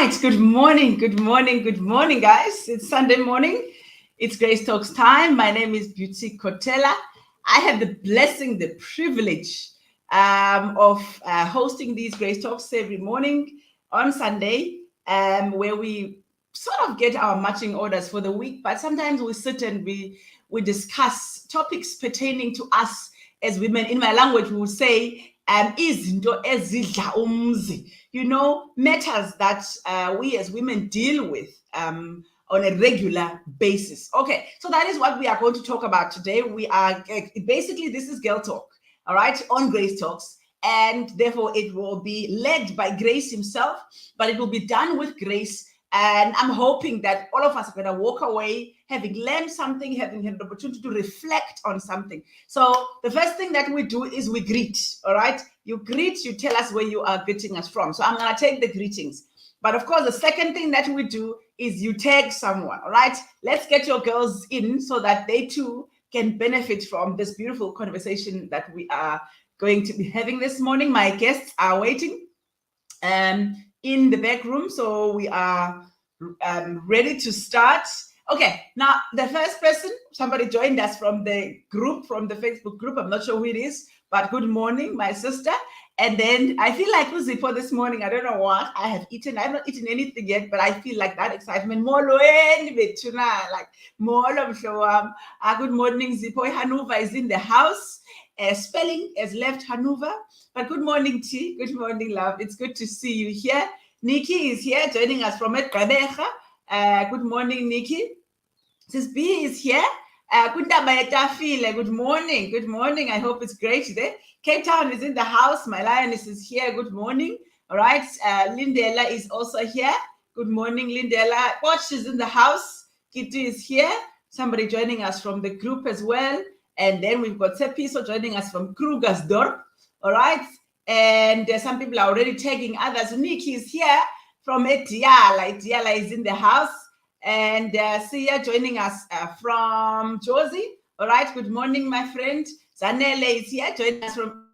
right, good morning, guys. It's Sunday morning. It's Grace Talks time. My name is Beauty Kotela. I have the blessing, the privilege of hosting these Grace Talks every morning on Sunday, where we sort of get our marching orders for the week. But sometimes we sit and we discuss topics pertaining to us as women. In my language, we would say, izinto ezidla umzi, matters that we as women deal with on a regular basis. Okay, so that is what we are going to talk about today. We are basically, this is Girl Talk, all right, on Grace Talks, and therefore it will be led by Grace himself, but it will be done with Grace. And I'm hoping that all of us are going to walk away having learned something, having had the opportunity to reflect on something. So the first thing that we do is we greet, all right? You greet, you tell us where you are greeting us from. So I'm going to take the greetings. But of course, the second thing that we do is you tag someone, all right? Let's get your girls in so that they too can benefit from this beautiful conversation that we are going to be having this morning. My guests are waiting in the back room, so we are ready to start. Okay, now the first person, somebody joined us from the group, from the Facebook group. I'm not sure who it is, but good morning, my sister. And then I feel like Uzipo this morning. I don't know what I have eaten. I have not eaten anything yet, but I feel like that excitement. Like good morning, Zipo. Hanuva is in the house. Spelling has left Hanover. But good morning, T. Good morning, love. It's good to see you here. Nikki is here joining us from Gqeberha. Good morning, Nikki. Sis B is here. Good morning. Good morning. I hope it's great there. Cape Town is in the house. My lioness is here. Good morning. All right. Lindela is also here. Good morning, Lindela. Watch is in the house. Kitty is here. Somebody joining us from the group as well. And then we've got Sepiso joining us from Krugersdorp. All right. And some people are already tagging others. Nikki is here from Etiala. Etiala is in the house. And Sia joining us from Josie. All right. Good morning, my friend. Zanele is here joining us from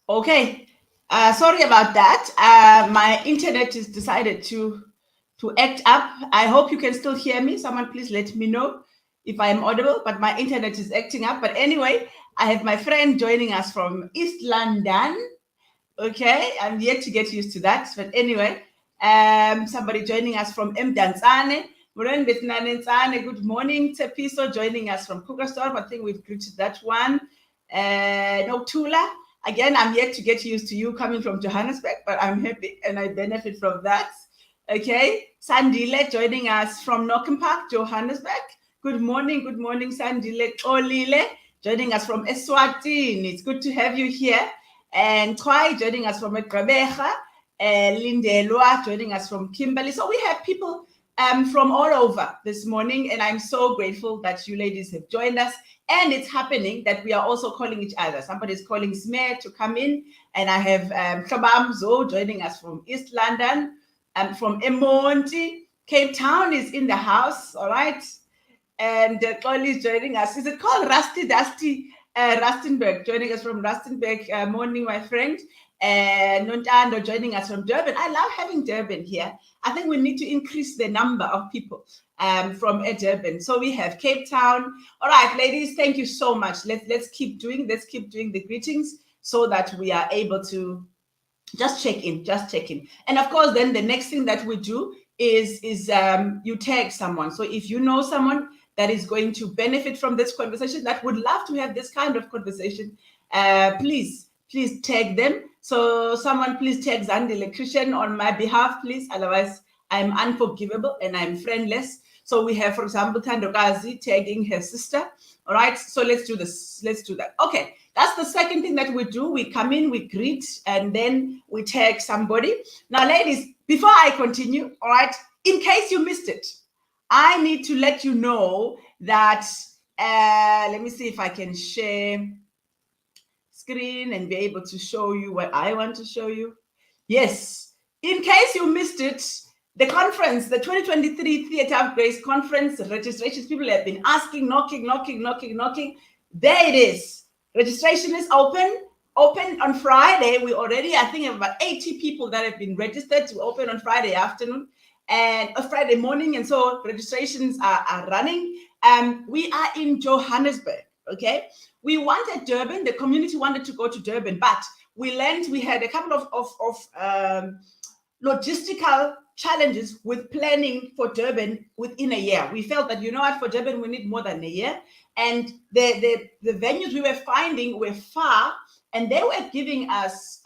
Okay, sorry about that. My internet has decided to act up. I hope you can still hear me. Someone please let me know if I am audible, but my internet is acting up. But anyway, I have my friend joining us from East London. Okay, I'm yet to get used to that. But anyway, somebody joining us from Mdantsane. Good morning. Tepiso joining us from Krugersdorp. I think we've greeted that one. Notula. Again, I'm yet to get used to you coming from Johannesburg, but I'm happy and I benefit from that. Okay. Sandile joining us from Northern Park, Johannesburg. Good morning, Sandile. Olile joining us from Eswatini. It's good to have you here. And Twai joining us from Gqeberha. Lindelwa joining us from Kimberley. So we have people from all over this morning, and I'm so grateful that you ladies have joined us. And it's happening that we are also calling each other. Somebody's calling Smer to come in, and I have Shabamzo joining us from East London, and from Emonti. Cape Town is in the house, all right? And Collie is joining us. Is it called Rusty Dusty? Rustenburg, joining us from Rustenburg. Morning, my friend. Nontando joining us from Durban. I love having Durban here. I think we need to increase the number of people from Durban. So we have Cape Town. All right, ladies, thank you so much. Let's keep doing the greetings so that we are able to just check in. And of course, then the next thing that we do is you tag someone. So if you know someone that is going to benefit from this conversation, that would love to have this kind of conversation, please tag them. So someone please tag Zandile Christian on my behalf, please. Otherwise, I'm unforgivable and I'm friendless. So we have, for example, Tandokazi tagging her sister. All right, so let's do this. Let's do that. Okay, that's the second thing that we do. We come in, we greet, and then we tag somebody. Now, ladies, before I continue, all right, in case you missed it, I need to let you know that, let me see if I can share screen and be able to show you what I want to show you. Yes, in case you missed it, the conference, the 2023 Theatre of Grace Conference registrations, people have been asking, knocking. There it is. Registration is open on Friday. We already, I think, have about 80 people that have been registered to open on Friday afternoon and Friday morning. And so registrations are running. We are in Johannesburg, okay? We wanted Durban, the community wanted to go to Durban, but we learned we had a couple of logistical challenges with planning for Durban within a year. We felt that, you know what, for Durban, we need more than a year. And the venues we were finding were far, and they were giving us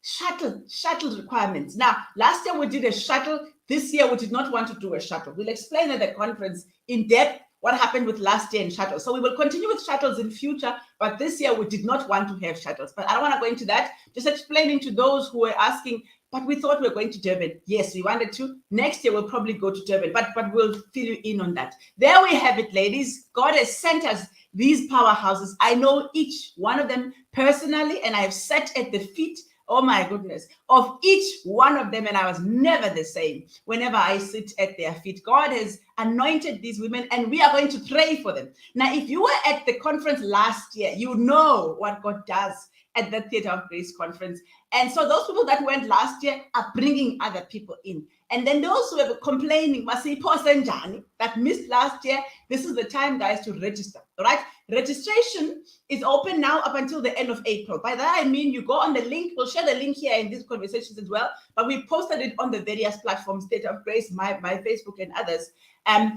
shuttle requirements. Now, last year we did a shuttle. This year we did not want to do a shuttle. We'll explain at the conference in depth what happened with last year in shuttles. So we will continue with shuttles in future, but this year we did not want to have shuttles. But I don't want to go into that. Just explaining to those who were asking, but we thought we were going to Durban. Yes, we wanted to. Next year we'll probably go to Durban, but we'll fill you in on that. There we have it, ladies. God has sent us these powerhouses. I know each one of them personally, and I have sat at the feet, oh my goodness, of each one of them, and I was never the same whenever I sit at their feet. God has anointed these women, and we are going to pray for them. Now, if you were at the conference last year, you know what God does at the Theatre of Grace conference. And so those people that went last year are bringing other people in. And then those who were complaining, that missed last year, this is the time, guys, to register, all right? Registration is open now up until the end of April. By that, I mean you go on the link. We'll share the link here in these conversations as well, but we posted it on the various platforms, Theatre of Grace, my Facebook, and others.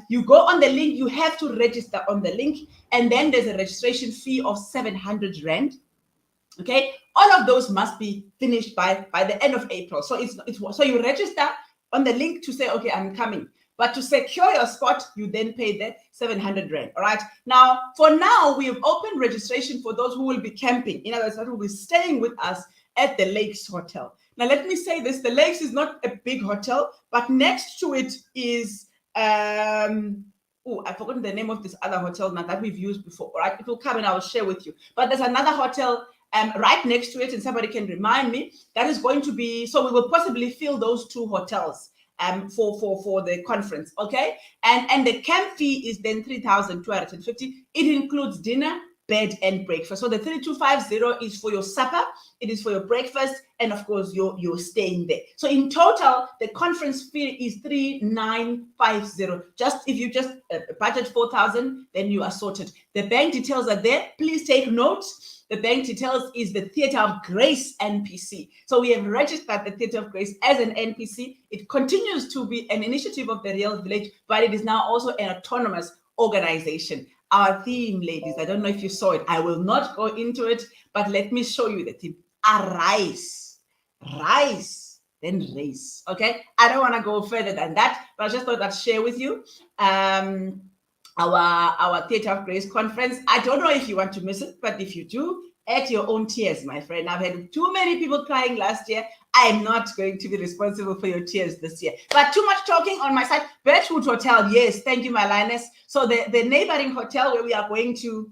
You go on the link, you have to register on the link, and then there's a registration fee of 700 Rand. Okay, all of those must be finished by the end of April. So so you register on the link to say, okay, I'm coming. But to secure your spot, you then pay the 700 Rand. All right. Now, for now, we have opened registration for those who will be camping. In other words, who will be staying with us at the Lakes Hotel. Now, let me say this: the Lakes is not a big hotel, but next to it is I've forgotten the name of this other hotel now that we've used before. All right, it will come and I will share with you. But there's another hotel right next to it, and somebody can remind me, that is going to be, so we will possibly fill those two hotels for the conference, okay? And the camp fee is then 3,250. It includes dinner, bed, and breakfast. So the 3,250 is for your supper, it is for your breakfast, and of course you're staying there. So in total, the conference fee is 3,950. Just if you just budget 4,000, then you are sorted. The bank details are there. Please take notes. The bank details is the Theatre of Grace NPC. So we have registered the Theatre of Grace as an NPC. It continues to be an initiative of the Real Village, but it is now also an autonomous organization. Our theme, ladies, I don't know if you saw it. I will not go into it, but let me show you the theme. Arise, rise, then race. Okay, I don't want to go further than that, but I just thought I'd share with you our Theatre of Grace conference. I don't know if you want to miss it, but if you do, at your own tears, my friend. I've had too many people crying last year. I'm not going to be responsible for your tears this year. But too much talking on my side. Birchwood Hotel, yes, thank you, my lioness. So the neighboring hotel where we are going to,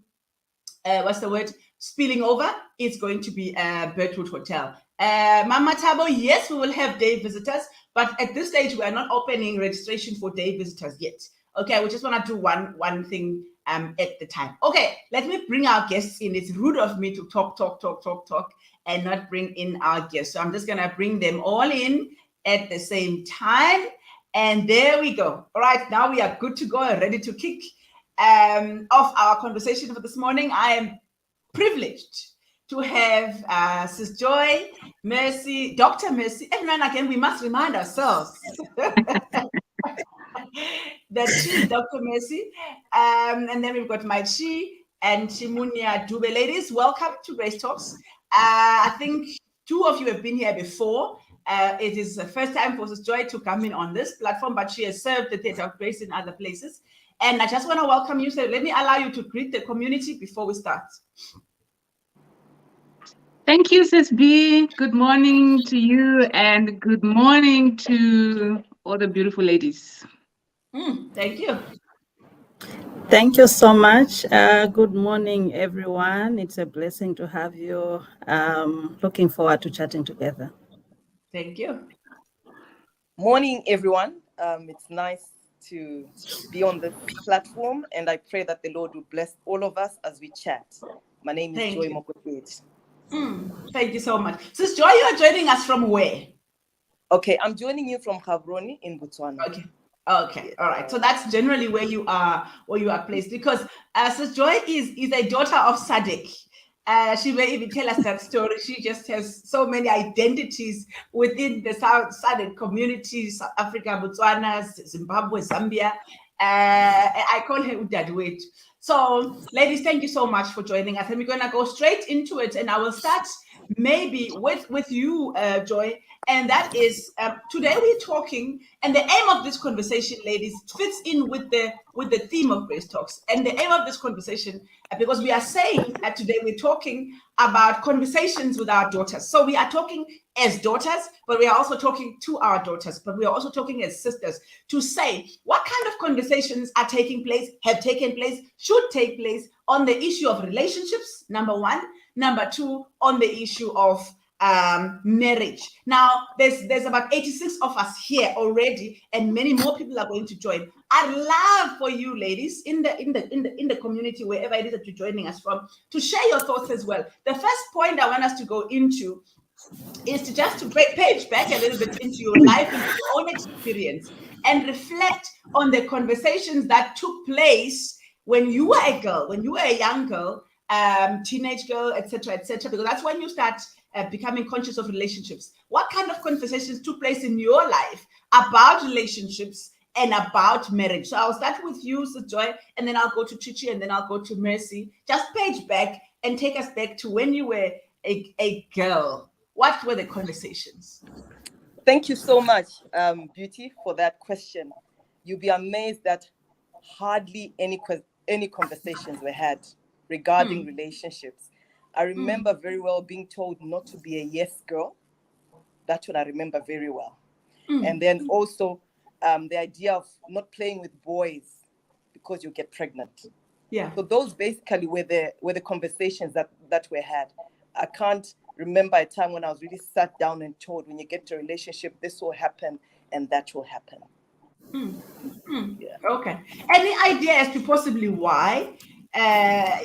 spilling over, is going to be Birchwood Hotel. Mama Tabo, yes, we will have day visitors, but at this stage, we are not opening registration for day visitors yet. Okay, we just want to do one thing at the time. Okay, let me bring our guests in. It's rude of me to talk and not bring in our guests. So I'm just going to bring them all in at the same time. And there we go. All right, now we are good to go and ready to kick off our conversation for this morning. I am privileged to have Sis Joy, Mercy, Dr. Mercy, and then again, we must remind ourselves that she's Dr. Mercy. And then we've got my Chi and Ncimunya Dube. Ladies, welcome to Grace Talks. I think two of you have been here before. It is the first time for Sis Joy to come in on this platform, but she has served the Theatre of Grace in other places. And I just want to welcome you. So let me allow you to greet the community before we start. Thank you, Sis B. Good morning to you, and good morning to all the beautiful ladies. Thank you. Thank you so much. Good morning, everyone. It's a blessing to have you. Looking forward to chatting together. Thank you. Morning, everyone. It's nice to be on this platform, and I pray that the Lord will bless all of us as we chat. My name is Joy Mokotedi. Thank you so much. Sis Joy, you are joining us from where? Okay, I'm joining you from Gaborone in Botswana. Okay, all right. So that's generally where you are placed, because Sis Joy is a daughter of Sadek. She may even tell us that story. She just has so many identities within the South Sadek community: South Africa, Botswana, Zimbabwe, Zambia. I call her Udadwet. So, ladies, thank you so much for joining us, and we're gonna go straight into it. And I will start maybe with you, Joy. And that is today we're talking, and the aim of this conversation, ladies, fits in with the theme of Grace Talks. And the aim of this conversation, because we are saying that today we're talking about conversations with our daughters. So we are talking as daughters, but we are also talking to our daughters, but we are also talking as sisters, to say what kind of conversations are taking place, have taken place, should take place on the issue of relationships, number one. Number two, on the issue of marriage. Now, there's about 86 of us here already, and many more people are going to join. I'd love for you, ladies, in the community, wherever it is that you're joining us from, to share your thoughts as well. The first point I want us to go into is to just to page back a little bit into your life, into your own experience, and reflect on the conversations that took place when you were a girl, when you were a young girl, teenage girl, etc., because that's when you start becoming conscious of relationships. What kind of conversations took place in your life about relationships and about marriage? So I'll start with you, Sis Joy, and then I'll go to Chichi, and then I'll go to Mercy. Just page back and take us back to when you were a girl. What were the conversations? Thank you so much, Beauty, for that question. You'll be amazed that hardly any conversations were had regarding relationships. I remember very well being told not to be a yes girl. That's what I remember very well. And then also the idea of not playing with boys because you get pregnant. Yeah. So those basically were the conversations that were had. I can't remember a time when I was really sat down and told, when you get to a relationship, this will happen and that will happen. Yeah. Okay. Any idea as to possibly why?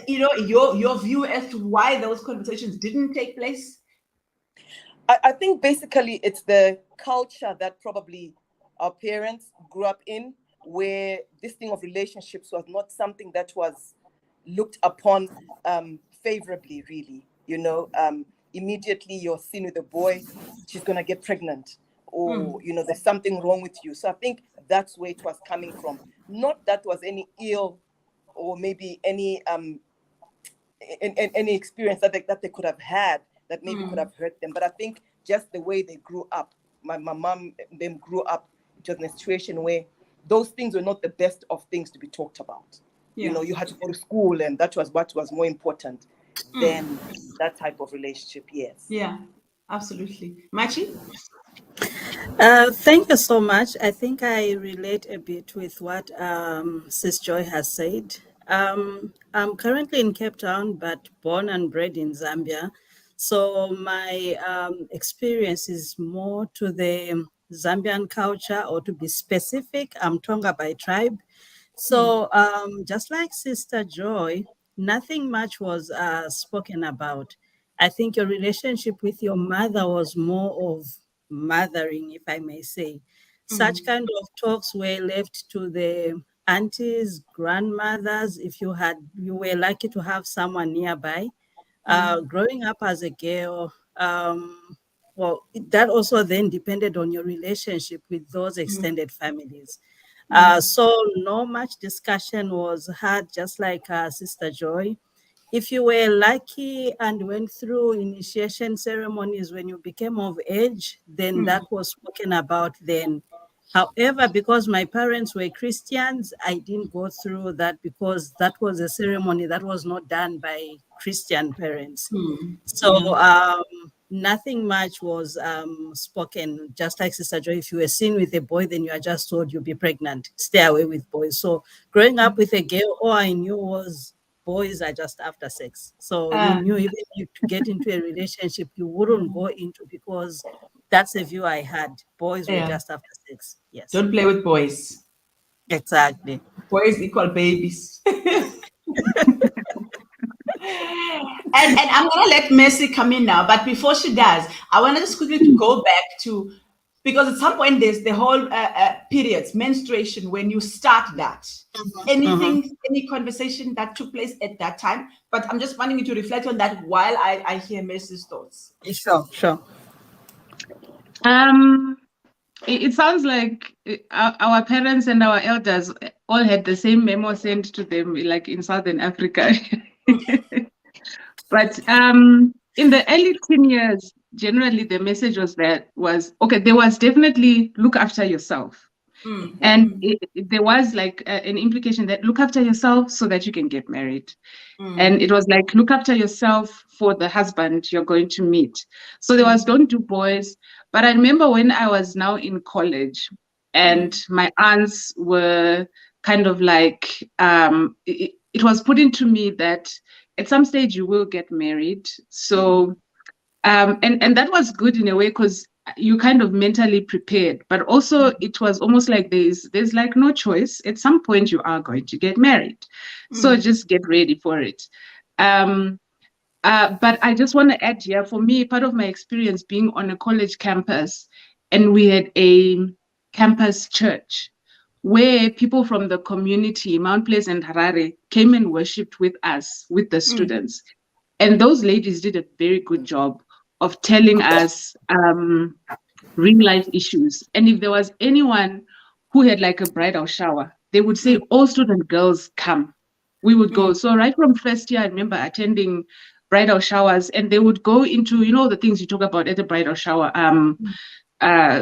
Your view as to why those conversations didn't take place? I think basically it's the culture that probably our parents grew up in, where this thing of relationships was not something that was looked upon favorably, really. Immediately you're seen with a boy, she's going to get pregnant, or, there's something wrong with you. So I think that's where it was coming from. Not that was any ill or maybe any experience that they could have had that maybe could have hurt them. But I think just the way they grew up, my mom, them grew up, it was in a situation where those things were not the best of things to be talked about. Yeah. You had to go to school, and that was what was more important than that type of relationship. Yes. Yeah, absolutely. Machi? Thank you so much. I think I relate a bit with what Sis Joy has said. I'm currently in Cape Town, but born and bred in Zambia. So my experience is more to the Zambian culture, or to be specific, I'm Tonga by tribe. So just like Sister Joy, nothing much was spoken about. I think your relationship with your mother was more of mothering, if I may say. such kind of talks were left to the aunties, grandmothers, if you were lucky to have someone nearby. Growing up as a girl, well, that also then depended on your relationship with those extended families. So no much discussion was had, just like Sister Joy. If you were lucky and went through initiation ceremonies when you became of age, then that was spoken about then. However, because my parents were Christians, I didn't go through that because that was a ceremony that was not done by Christian parents. So nothing much was spoken. Just like Sister Joy, if you were seen with a boy, then you are just told you'll be pregnant. Stay away with boys. So growing up with a girl, all I knew was boys are just after sex. So you knew even if to get into a relationship, you wouldn't go into, because that's the view I had. Boys were just after sex. Yes. Don't play with boys. Exactly. Boys equal babies. And I'm gonna let Mercy come in now, but before she does, I want to just quickly go back to, because at some point there's the whole periods, menstruation, when you start that. Anything, any conversation that took place at that time, but I'm just wanting you to reflect on that while I hear Mercy's thoughts. Sure. It sounds like our parents and our elders all had the same memo sent to them, like in Southern Africa. But in the early teen years, generally the message was okay. There was definitely look after yourself, and there was like an implication that look after yourself so that you can get married. And it was like look after yourself for the husband you're going to meet. So there was don't do boys. But I remember when I was now in college, and my aunts were kind of like it was put into me that at some stage you will get married. So and that was good in a way, because you kind of mentally prepared, but also it was almost like there's like no choice. At some point you are going to get married, so just get ready for it. But I just want to add here, for me, part of my experience being on a college campus, and we had a campus church where people from the community, Mount Pleasant and Harare, came and worshipped with us, with the students. And those ladies did a very good job of telling us real life issues. And if there was anyone who had like a bridal shower, they would say, all student girls come. We would go. So right from first year, I remember attending bridal showers, and they would go into, you know, the things you talk about at the bridal shower,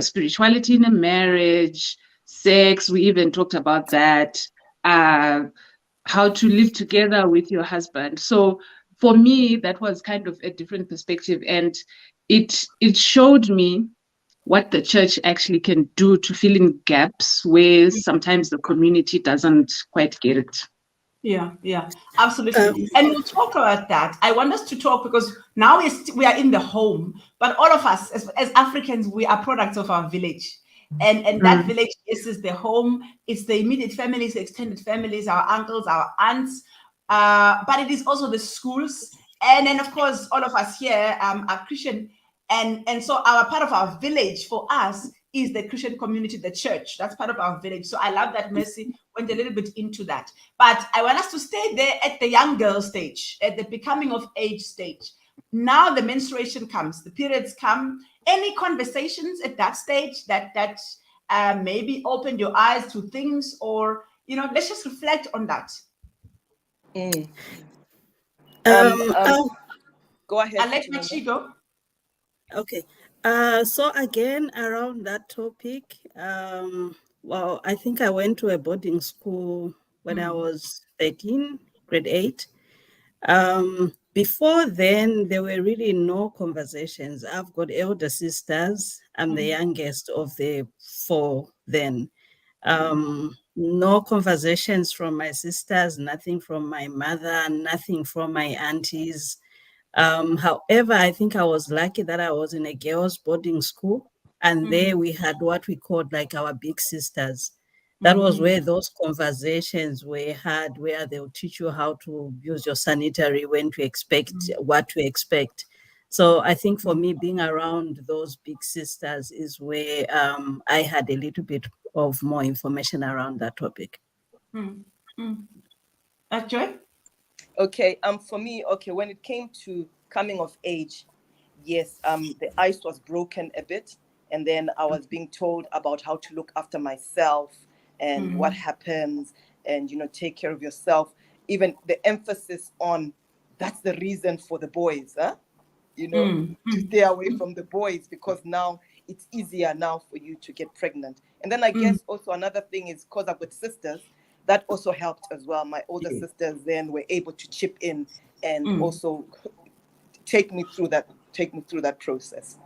spirituality in a marriage, sex. We even talked about that, how to live together with your husband. So for me, that was kind of a different perspective, and it showed me what the church actually can do to fill in gaps where sometimes the community doesn't quite get it. Yeah, absolutely. And we'll talk about that. I want us to talk because now we are in the home, but all of us as Africans, we are products of our village. And that village is the home, it's the immediate families, the extended families, our uncles, our aunts, but it is also the schools. And then, of course, all of us here are Christian. And so our part of our village for us is the Christian community, the church. That's part of our village. So I love that Mercy went a little bit into that. But I want us to stay there at the young girl stage, at the becoming of age stage. Now the menstruation comes, the periods come. Any conversations at that stage that maybe opened your eyes to things, or, you know, let's just reflect on that. Go ahead. I'll let Machi go. Okay. So again, around that topic, well, I think I went to a boarding school when I was 13, grade 8. Before then, there were really no conversations. I've got elder sisters. I'm the youngest of the 4 then. No conversations from my sisters, nothing from my mother, nothing from my aunties. However, I think I was lucky that I was in a girls' boarding school, and there we had what we called like our big sisters. That was where those conversations were had, where they'll teach you how to use your sanitary, when to expect, what to expect. So I think for me, being around those big sisters is where I had a little bit of more information around that topic. Joy? Okay, for me, okay, when it came to coming of age, yes, the ice was broken a bit, and then I was being told about how to look after myself and what happens, and take care of yourself. Even the emphasis on that's the reason for the boys, to stay away from the boys, because now it's easier now for you to get pregnant. And then I guess also another thing is because I've got sisters, that also helped as well. My older sisters then were able to chip in and also take me through that process.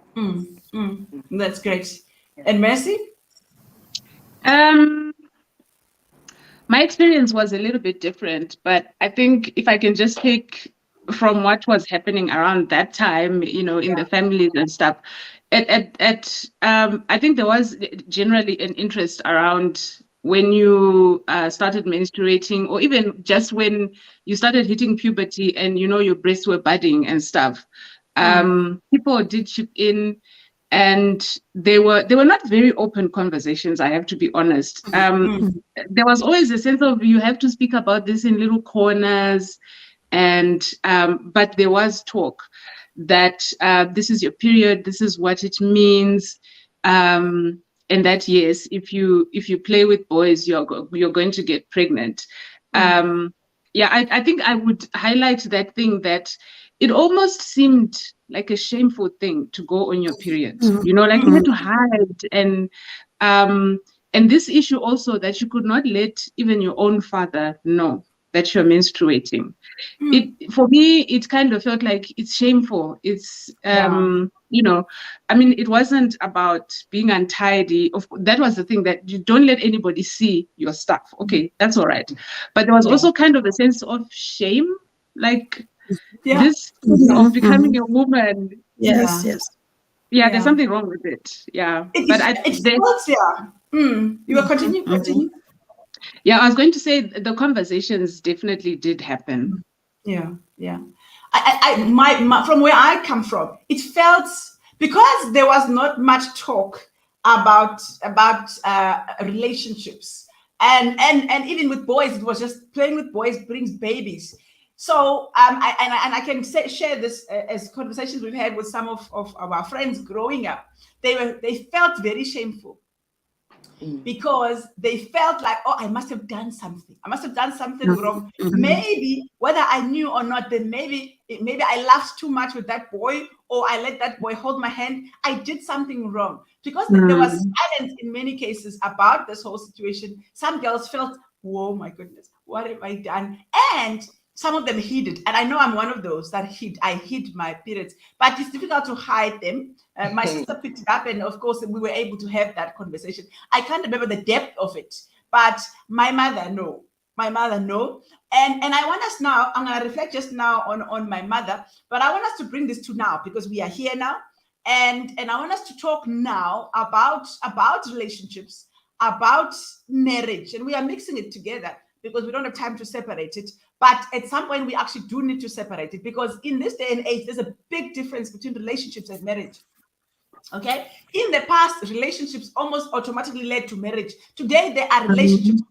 That's great. And Mercy? My experience was a little bit different, but I think if I can just take from what was happening around that time, in the families and stuff, I think there was generally an interest around when you started menstruating, or even just when you started hitting puberty and your breasts were budding and stuff. People did chip in. And they were not very open conversations, I have to be honest. There was always a sense of you have to speak about this in little corners, and but there was talk that this is your period, this is what it means, and that yes, if you play with boys, you're going to get pregnant. I think I would highlight that thing that it almost seemed like a shameful thing to go on your period, like you had to hide. And this issue also that you could not let even your own father know that you're menstruating. For me, it kind of felt like it's shameful. It's, I mean, it wasn't about being untidy. That was the thing, that you don't let anybody see your stuff. Okay, that's all right. But there was also kind of a sense of shame, like, this of becoming a woman. Yes. There's something wrong with it. You were continue. Yeah, I was going to say the conversations definitely did happen. Yeah. I from where I come from, it felt, because there was not much talk about relationships, and even with boys, it was just playing with boys brings babies. So I can share this as conversations we've had with some of our friends growing up. They felt very shameful because they felt like, oh, I must have done something. I must have done something wrong. Maybe, whether I knew or not, then maybe I laughed too much with that boy, or I let that boy hold my hand. I did something wrong, because there was silence in many cases about this whole situation. Some girls felt, whoa, my goodness, what have I done? And some of them hid it. And I know I'm one of those that I hid my periods, but it's difficult to hide them. My sister picked it up, and of course we were able to have that conversation. I can't remember the depth of it, but my mother know. And I want us now, I'm going to reflect just now on my mother, but I want us to bring this to now, because we are here now. And I want us to talk now about relationships, about marriage, and we are mixing it together because we don't have time to separate it. But at some point, we actually do need to separate it, because in this day and age, there's a big difference between relationships and marriage. Okay? In the past, relationships almost automatically led to marriage. Today, there are relationships.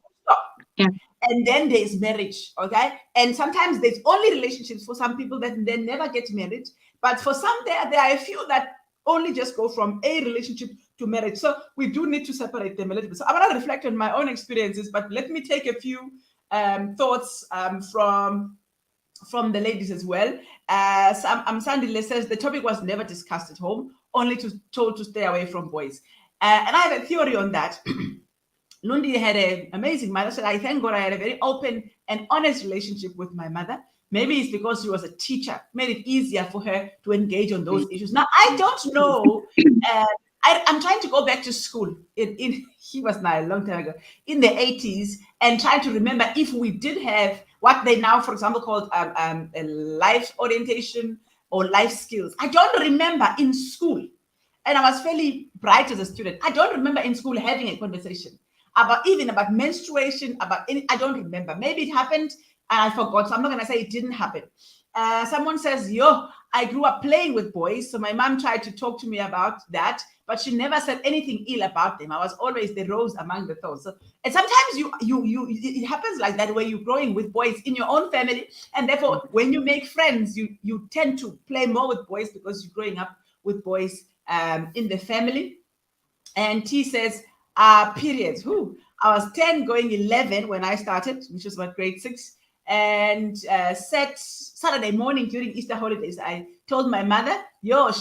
And then there's marriage, okay? And sometimes there's only relationships for some people that they never get married. But for some, there are a few that only just go from a relationship to marriage. So we do need to separate them a little bit. So I want to reflect on my own experiences, but let me take a few thoughts from the ladies as well. Sandile says the topic was never discussed at home, only told to stay away from boys. And I have a theory on that. Lundi had an amazing mother. Said, I thank God I had a very open and honest relationship with my mother. Maybe it's because she was a teacher, made it easier for her to engage on those issues. Now, I don't know. I'm trying to go back to school. He was now a long time ago, in the 80s, and trying to remember if we did have what they now, for example, called a life orientation or life skills. I don't remember in school, and I was fairly bright as a student. I don't remember in school having a conversation about menstruation, I don't remember. Maybe it happened and I forgot, so I'm not going to say it didn't happen. Someone says, I grew up playing with boys. So my mom tried to talk to me about that, but she never said anything ill about them. I was always the rose among the thorns. So, and sometimes it happens like that, where you're growing with boys in your own family, and therefore when you make friends, you tend to play more with boys because you're growing up with boys in the family. And T says, periods. I was 10 going 11 when I started, which was about grade 6. And Saturday morning during Easter holidays, I told my mother,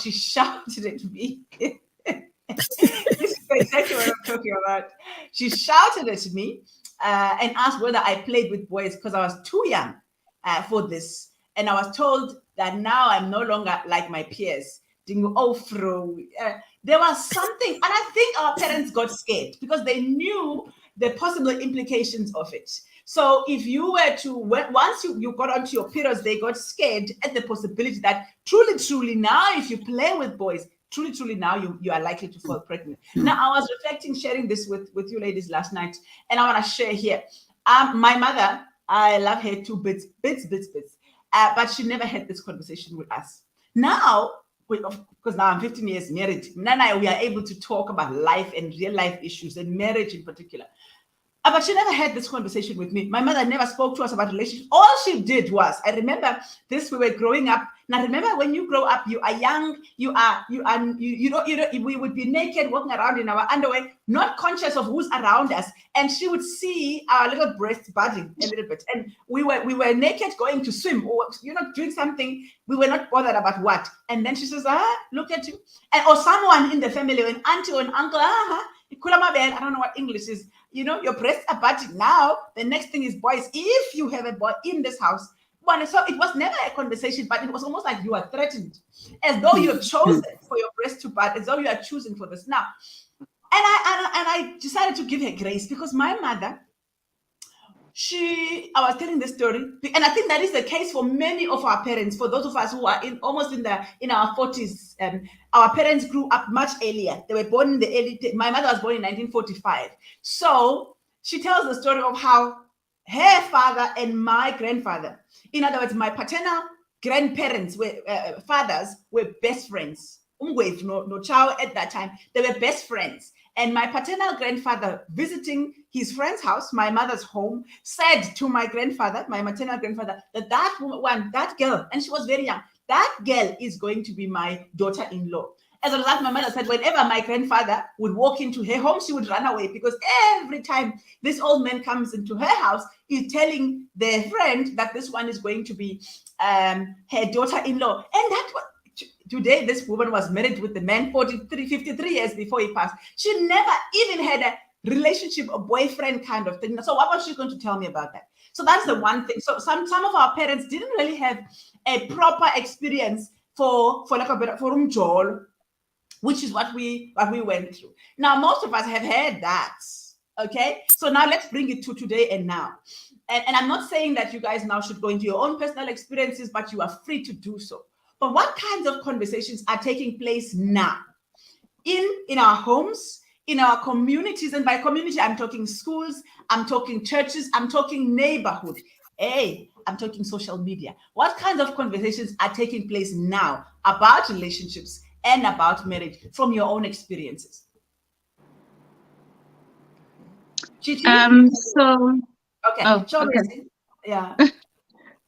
she shouted at me. This is exactly what I'm talking about. She shouted at me and asked whether I played with boys because I was too young for this. And I was told that now I'm no longer like my peers. There was something, and I think our parents got scared because they knew the possible implications of it. So if you were to, once you got onto your periods, they got scared at the possibility that truly now, if you play with boys, truly now you are likely to fall pregnant. Now, I was reflecting, sharing this with you ladies last night, and I want to share here. My mother, I love her to bits, but she never had this conversation with us. Now, because now I'm 15 years married, Nana, we are able to talk about life and real life issues and marriage in particular. But she never had this conversation with me. My mother never spoke to us about relationships. All she did was, I remember this, we were growing up. Now, remember when you grow up, you are young, we would be naked, walking around in our underwear, not conscious of who's around us. And she would see our little breasts budding a little bit. And we were naked going to swim or, doing something. We were not bothered about what. And then she says, look at you. And, or someone in the family, an auntie or an uncle, I don't know what English is. Your breasts are budding now. The next thing is boys. If you have a boy in this house, so it was never a conversation, but it was almost like you are threatened, as though you have chosen for your breast to bud, as though you are choosing for this now. And I decided to give her grace because my mother, I was telling this story, and I think that is the case for many of our parents. For those of us who are in our 40s, our parents grew up much earlier. They were born in the early. My mother was born in 1945, so she tells the story of how her father and my grandfather, in other words, my paternal grandparents fathers were best friends. No child at that time. They were best friends. And my paternal grandfather, visiting his friend's house, my mother's home, said to my grandfather, my maternal grandfather, that girl, and she was very young, that girl is going to be my daughter-in-law. As a result, my mother said whenever my grandfather would walk into her home, she would run away because every time this old man comes into her house, he's telling their friend that this one is going to be her daughter-in-law. And that was, today, this woman was married with the man 53 years before he passed. She never even had a relationship, a boyfriend kind of thing. So what was she going to tell me about that? So that's the one thing. So some of our parents didn't really have a proper experience for like a better for Joel, which is what we went through. Now, most of us have had that. Okay, so now let's bring it to today and now. And I'm not saying that you guys now should go into your own personal experiences, but you are free to do so. But what kinds of conversations are taking place now in our homes, in our communities? And by community, I'm talking schools, I'm talking churches, I'm talking neighborhood. I'm talking social media. What kinds of conversations are taking place now about relationships and about marriage from your own experiences? Chichi? So okay. Oh, okay. Yeah.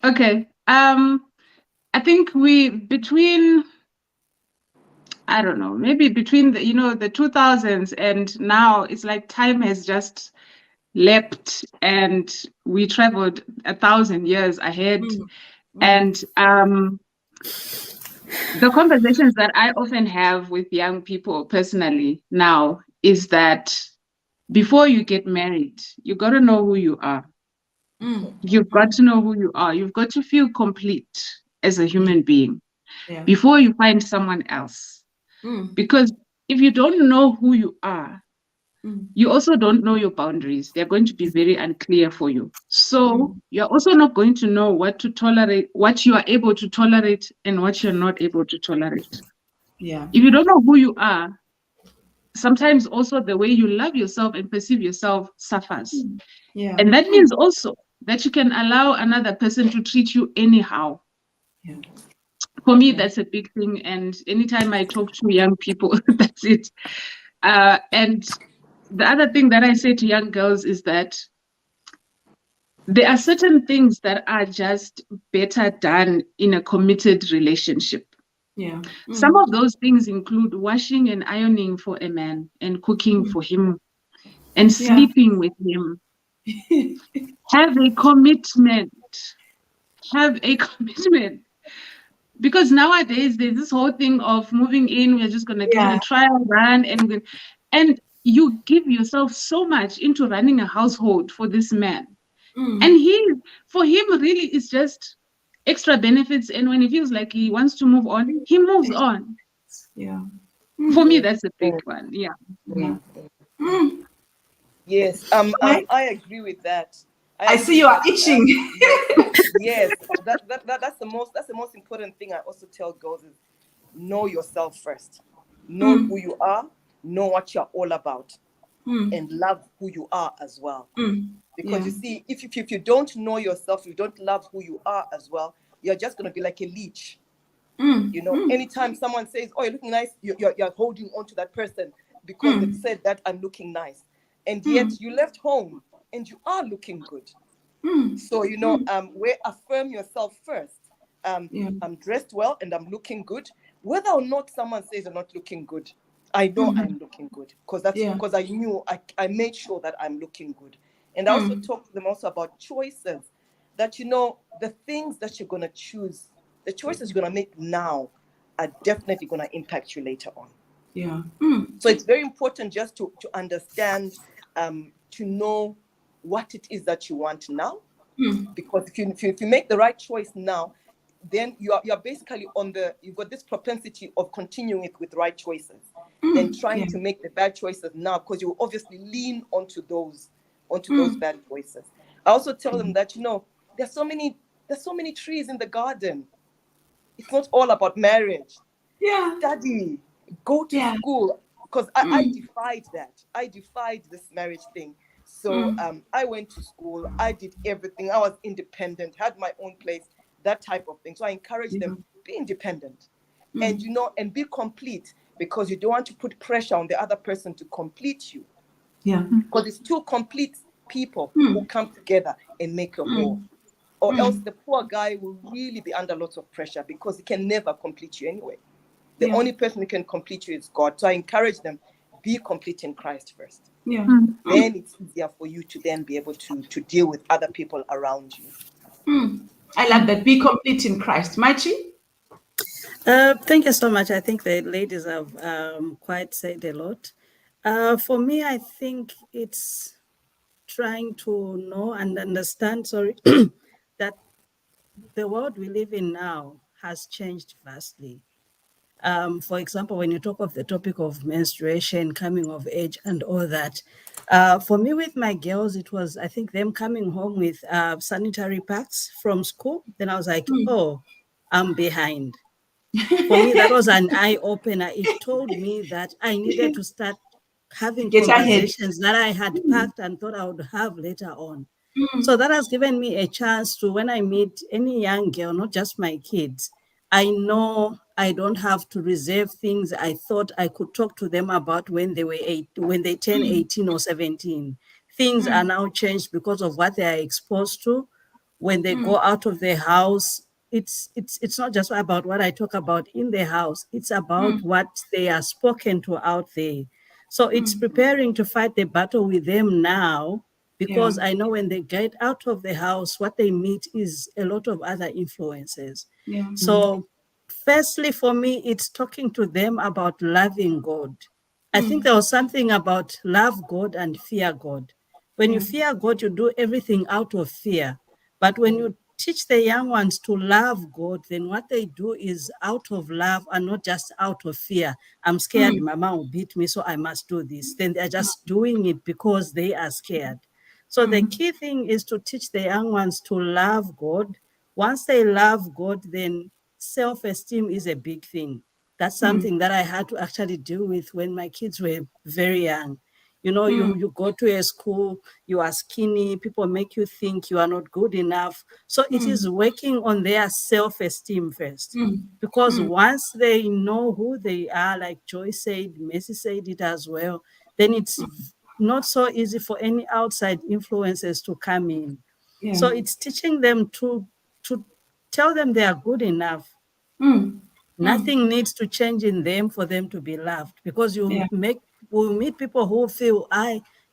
Okay. I think I don't know, maybe between the 2000s and now, it's like time has just leapt and we traveled 1,000 years ahead. And the conversations that I often have with young people personally now is that before you get married, you got to know who you are. You've got to know who you are. You've got to feel complete as a human being before you find someone else. Because if you don't know who you are, you also don't know your boundaries. They're going to be very unclear for you. So you're also not going to know what to tolerate, what you are able to tolerate and what you're not able to tolerate. Yeah. If you don't know who you are, sometimes also the way you love yourself and perceive yourself suffers. Yeah. And that means also that you can allow another person to treat you anyhow. Yeah. For me, that's a big thing. And anytime I talk to young people, that's it. And the other thing that I say to young girls is that there are certain things that are just better done in a committed relationship. Yeah. Some of those things include washing and ironing for a man and cooking for him and sleeping with him. Have a commitment. Have a commitment. Because nowadays there's this whole thing of moving in, we're just gonna do a trial run, and you give yourself so much into running a household for this man. And for him really it's just extra benefits, and when he feels like he wants to move on, he moves on. Yeah. For me, that's a big one. Yeah. Yes, I agree with that. I see you are itching. Yes, that's the most important thing I also tell girls is know yourself first. Know who you are, know what you're all about, and love who you are as well. Because you see, if you don't know yourself, you don't love who you are as well, you're just going to be like a leech. You know, anytime someone says, oh, you're looking nice, you're holding on to that person because they've said that I'm looking nice. And yet you left home and you are looking good. So, you know, affirm yourself first. I'm dressed well and I'm looking good. Whether or not someone says I'm not looking good, I know I'm looking good because that's because I knew I made sure that I'm looking good. And I also talk to them also about choices, that, you know, the things that you're going to choose, the choices you're going to make now are definitely going to impact you later on. Yeah. So it's very important just to understand, to know what it is that you want now. Because if you make the right choice now, then you're basically you've got this propensity of continuing it with right choices than trying to make the bad choices now, because you obviously lean onto those bad choices. I also tell them that, you know, there's so many trees in the garden. It's not all about marriage. Study, go to school, because I defied that. I defied this marriage thing. So I went to school, I did everything. I was independent, had my own place, that type of thing. So I encourage them, be independent and, you know, and be complete, because you don't want to put pressure on the other person to complete you. Because it's two complete people who come together and make a whole. Or else the poor guy will really be under lots of pressure, because he can never complete you anyway. The only person who can complete you is God. So I encourage them, be complete in Christ first. Then it's easier for you to then be able to deal with other people around you. I love that. Be complete in Christ. Machi? Thank you so much. I think the ladies have quite said a lot. For me, I think it's trying to know and understand, that the world we live in now has changed vastly. For example, when you talk of the topic of menstruation, coming of age, and all that, for me with my girls, it was, I think, them coming home with sanitary packs from school. Then I was like, oh, I'm behind. For me, that was an eye opener. It told me that I needed to start having Get ahead. conversations that I had packed and thought I would have later on. So that has given me a chance to, when I meet any young girl, not just my kids, I know I don't have to reserve things I thought I could talk to them about when they were when they turn 18 or 17. Things are now changed because of what they are exposed to when they go out of the house. It's not just about what I talk about in the house. It's about what they are spoken to out there. So it's preparing to fight the battle with them now, because I know when they get out of the house, what they meet is a lot of other influences. So firstly, for me, it's talking to them about loving God. I think there was something about love God and fear God. When you fear God, you do everything out of fear. But when you teach the young ones to love God, then what they do is out of love and not just out of fear. I'm scared mama will beat me, so I must do this. Then they're just doing it because they are scared. So the key thing is to teach the young ones to love God. Once they love God, then self-esteem is a big thing. That's something that I had to actually deal with when my kids were very young. You know, you go to a school, you are skinny, people make you think you are not good enough. So it is working on their self-esteem first. Because once they know who they are, like Joy said, Messi said it as well, then it's not so easy for any outside influences to come in. Yeah. So it's teaching them to tell them they are good enough. Nothing needs to change in them for them to be loved, because you will meet people who feel,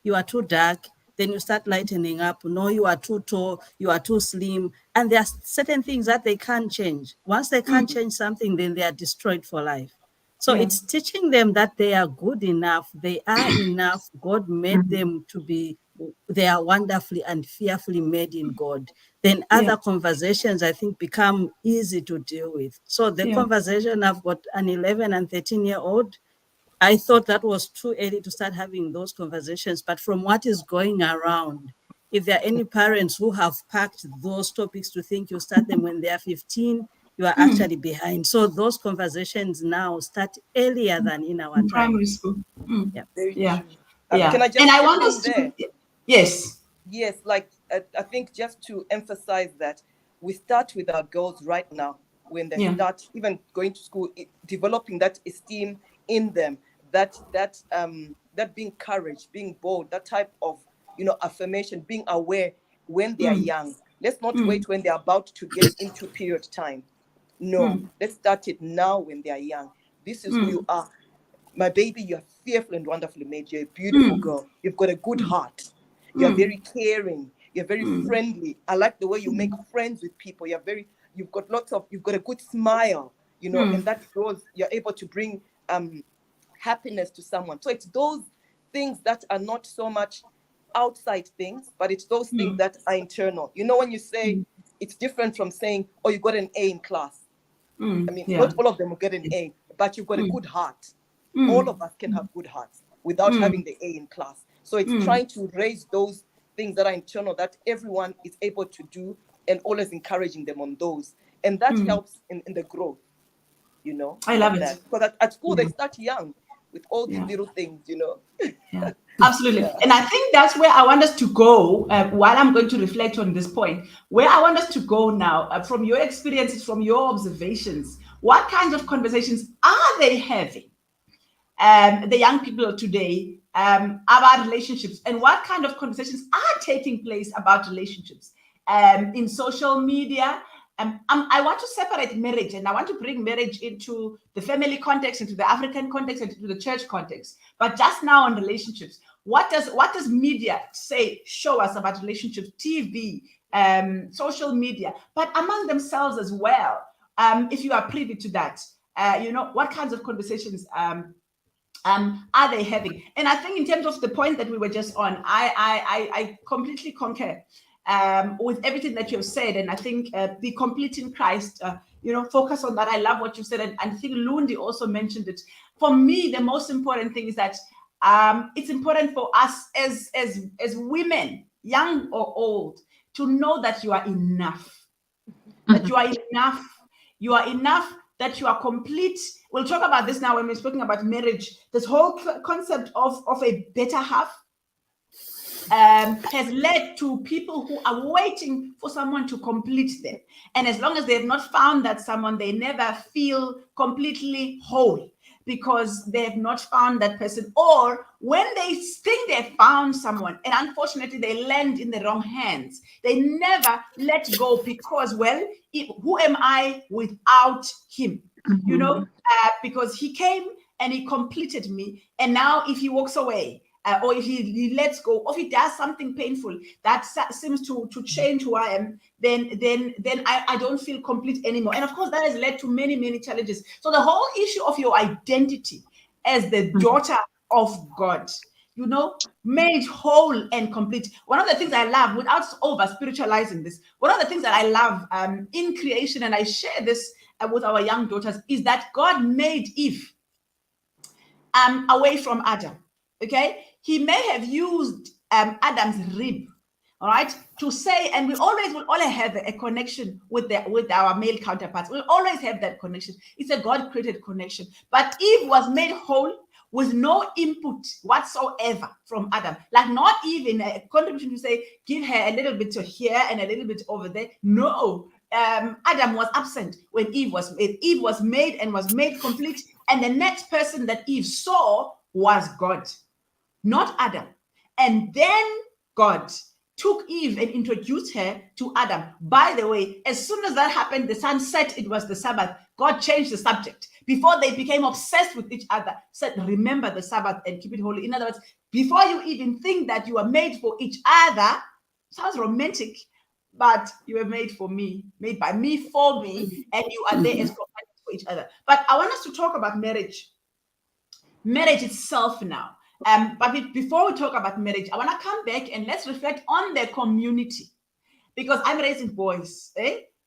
you are too dark. Then you start lightening up. No, you are too tall, you are too slim. And there are certain things that they can't change. Once they can't change something, then they are destroyed for life. So it's teaching them that they are good enough. They are enough. God made them to be, they are wonderfully and fearfully made in God. Then other conversations, I think, become easy to deal with. So the conversation, I've got an 11 and 13-year-old. I thought that was too early to start having those conversations. But from what is going around, if there are any parents who have packed those topics to think you start them when they are 15, you are actually behind. So those conversations now start earlier than in our time. Primary school. Yeah. Very Yeah. true. Yeah. Can I just and I step want in us there? to, yes. Yes, like I think just to emphasize that we start with our girls right now when they start even going to school, developing that esteem in them, that being courage, being bold, that type of affirmation, being aware when they are young. Let's not wait when they're about to get into period time. No, let's start it now when they are young. This is who you are. My baby, you're fearfully and wonderfully made. You're a beautiful girl. You've got a good heart. You're very caring. You're very friendly. I like the way you make friends with people. You've got a good smile, and that shows you're able to bring happiness to someone. So it's those things that are not so much outside things, but it's those things that are internal. When you say it's different from saying, oh, you got an A in class. I mean, not all of them will get an A, but you've got a good heart. All of us can have good hearts without having the A in class. So it's trying to raise those things that are internal that everyone is able to do, and always encouraging them on those. And that helps in the growth, I love it. That. Because at school, they start young with all these little things, Yeah, absolutely. And I think that's where I want us to go while I'm going to reflect on this point. Where I want us to go now, from your experiences, from your observations, what kinds of conversations are they having? The young people today about relationships, and what kind of conversations are taking place about relationships in social media. I want to separate marriage, and I want to bring marriage into the family context, into the African context, and into the church context. But just now on relationships, what does media show us about relationships? TV, social media, but among themselves as well. If you are privy to that, what kinds of conversations are they having? And I think in terms of the point that we were just on, I completely concur with everything that you've said. And I think be complete in Christ, focus on that. I love what you said. And I think Lundi also mentioned it. For me, the most important thing is that it's important for us as women, young or old, to know that you are enough. That you are enough. You are enough. That you are complete. We'll talk about this now when we're speaking about marriage. This whole concept of a better half has led to people who are waiting for someone to complete them. And as long as they have not found that someone, they never feel completely whole, because they have not found that person. Or when they think they have found someone, and unfortunately they land in the wrong hands, they never let go, because, who am I without him? Because he came and he completed me. And now if he walks away, or if he lets go, or if he does something painful that seems to change who I am, then I don't feel complete anymore. And of course, that has led to many, many challenges. So the whole issue of your identity as the daughter of God, made whole and complete. One of the things I love, without over spiritualizing this, one of the things that I love in creation, and I share this with our young daughters, is that God made Eve away from Adam. Okay, he may have used Adam's rib, all right, to say, and we will always have a connection with our male counterparts. We'll always have that connection. It's a God-created connection. But Eve was made whole, with no input whatsoever from Adam. Like not even a contribution to say, give her a little bit to here and a little bit over there. No. Adam was absent when Eve was made. Eve was made and was made complete. And the next person that Eve saw was God, not Adam. And then God took Eve and introduced her to Adam. By the way, as soon as that happened, the sun set, it was the Sabbath. God changed the subject. Before they became obsessed with each other, said, remember the Sabbath and keep it holy. In other words, before you even think that you are made for each other, sounds romantic, but you were made for me, made by me, for me, and you are there as companions for each other. But I want us to talk about marriage itself now. But before we talk about marriage, I want to come back and let's reflect on the community, because I'm raising boys,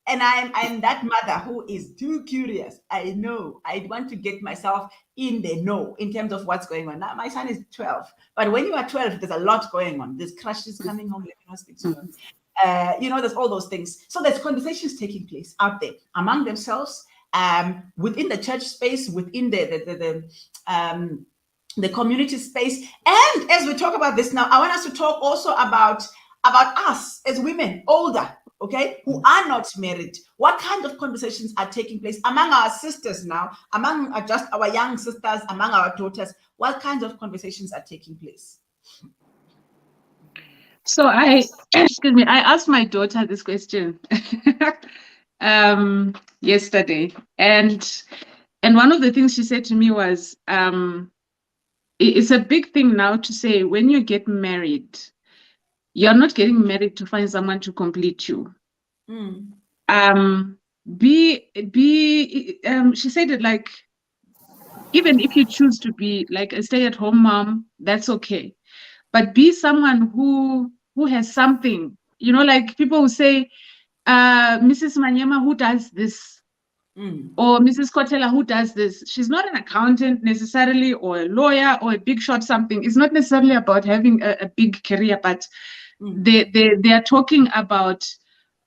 and I'm that mother who is too curious. I know I want to get myself in the know in terms of what's going on. Now my son is 12, but when you are 12, there's a lot going on. There's crushes coming home, let me not speak to them. There's all those things. So there's conversations taking place out there among themselves, within the church space, within the community space. And as we talk about this now, I want us to talk also about us as women, older, okay, who are not married. What kind of conversations are taking place among our sisters now, among just our young sisters, among our daughters? What kinds of conversations are taking place? So I asked my daughter this question yesterday, and one of the things she said to me was, it's a big thing now to say when you get married, you're not getting married to find someone to complete you. She said it like, even if you choose to be like a stay-at-home mom, that's okay. But be someone who has something, like people who say, Mrs. Manyema, who does this? Or Mrs. Kotela, who does this? She's not an accountant necessarily, or a lawyer, or a big shot something. It's not necessarily about having a big career, but they are talking about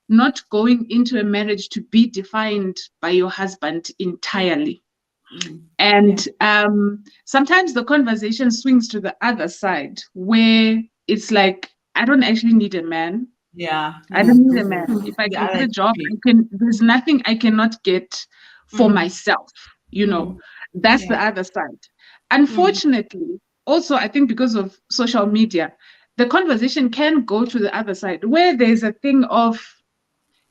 not going into a marriage to be defined by your husband entirely. And sometimes the conversation swings to the other side, where it's like, I don't actually need a man. I don't need a man. If I can get a job, there's nothing I cannot get for myself. That's the other side. Unfortunately, also, I think because of social media, the conversation can go to the other side, where there's a thing of,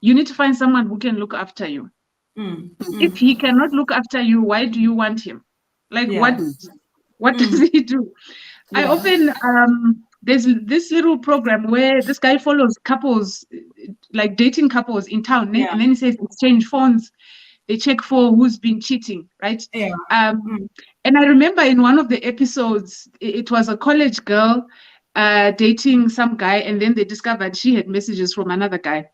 you need to find someone who can look after you. If he cannot look after you, why do you want him? Like, what does he do? I often, there's this little program where this guy follows couples, like dating couples in town, and then he says, exchange phones. They check for who's been cheating, right? And I remember in one of the episodes, it was a college girl dating some guy, and then they discovered she had messages from another guy,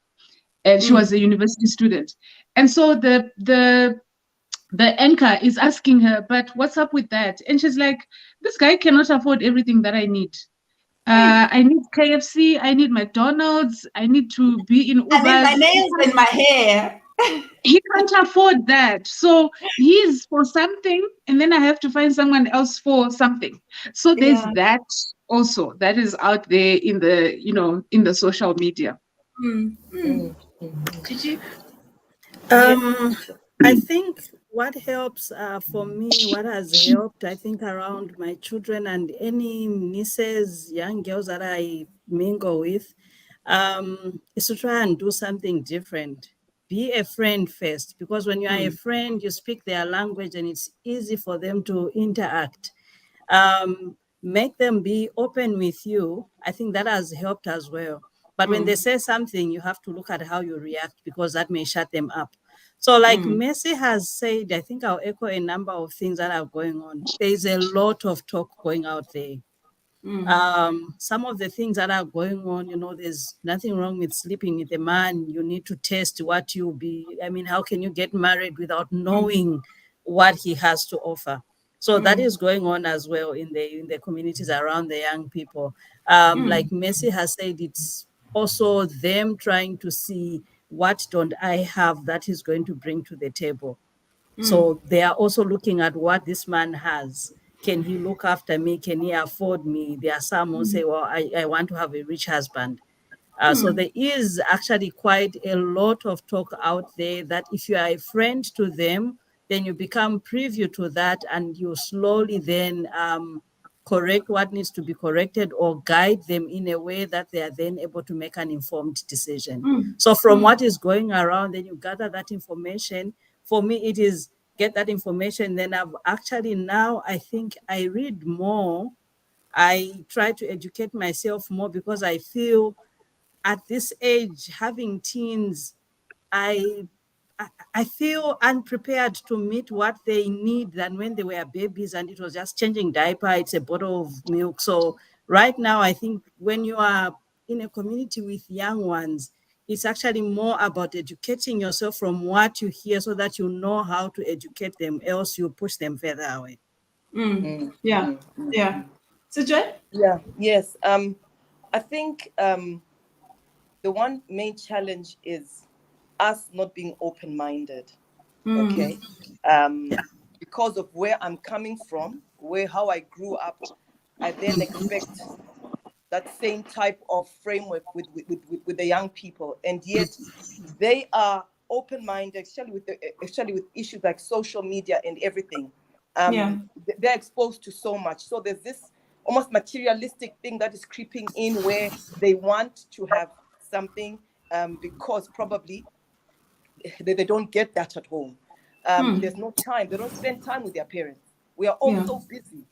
and she was a university student. And so the anchor is asking her, but what's up with that? And she's like, this guy cannot afford everything that I need. I need KFC, I need McDonald's, I need to be in Uber. I need my nails and my hair. He can't afford that. So he's for something, and then I have to find someone else for something. So there's that also that is out there in the social media. Did you? I think what helps for me, what has helped, I think, around my children and any nieces, young girls that I mingle with, is to try and do something different. Be a friend first, because when you are a friend, you speak their language and it's easy for them to interact. Make them be open with you. I think that has helped as well. But when they say something, you have to look at how you react, because that may shut them up. So like Mercy has said, I think I'll echo a number of things that are going on. There's a lot of talk going out there. Some of the things that are going on, there's nothing wrong with sleeping with a man. You need to test what you'll be. I mean, how can you get married without knowing what he has to offer? So that is going on as well in the communities around the young people. Like Mercy has said, it's also them trying to see, what don't I have that is going to bring to the table? So they are also looking at what this man has. can he look after me? Can he afford me? There are some who say, well, I want to have a rich husband. So there is actually quite a lot of talk out there that if you are a friend to them, then you become privy to that, and you slowly then correct what needs to be corrected or guide them in a way that they are then able to make an informed decision. So from what is going around, then you gather that information. For me, it is get that information. Then I've actually now, I think I read more. I try to educate myself more because I feel at this age, having teens, I feel unprepared to meet what they need than when they were babies and it was just changing diaper, it's a bottle of milk. So right now, I think when you are in a community with young ones, it's actually more about educating yourself from what you hear so that you know how to educate them, else you push them further away. Yeah. So Joy? Yeah, yes. I think the one main challenge is us not being open-minded. Okay. Because of where I'm coming from, how I grew up, I then expect that same type of framework with the young people, and yet they are open-minded, especially with issues like social media and everything. They're exposed to so much, so there's this almost materialistic thing that is creeping in where they want to have something because probably they don't get that at home. There's no time. They don't spend time with their parents. We are all so busy.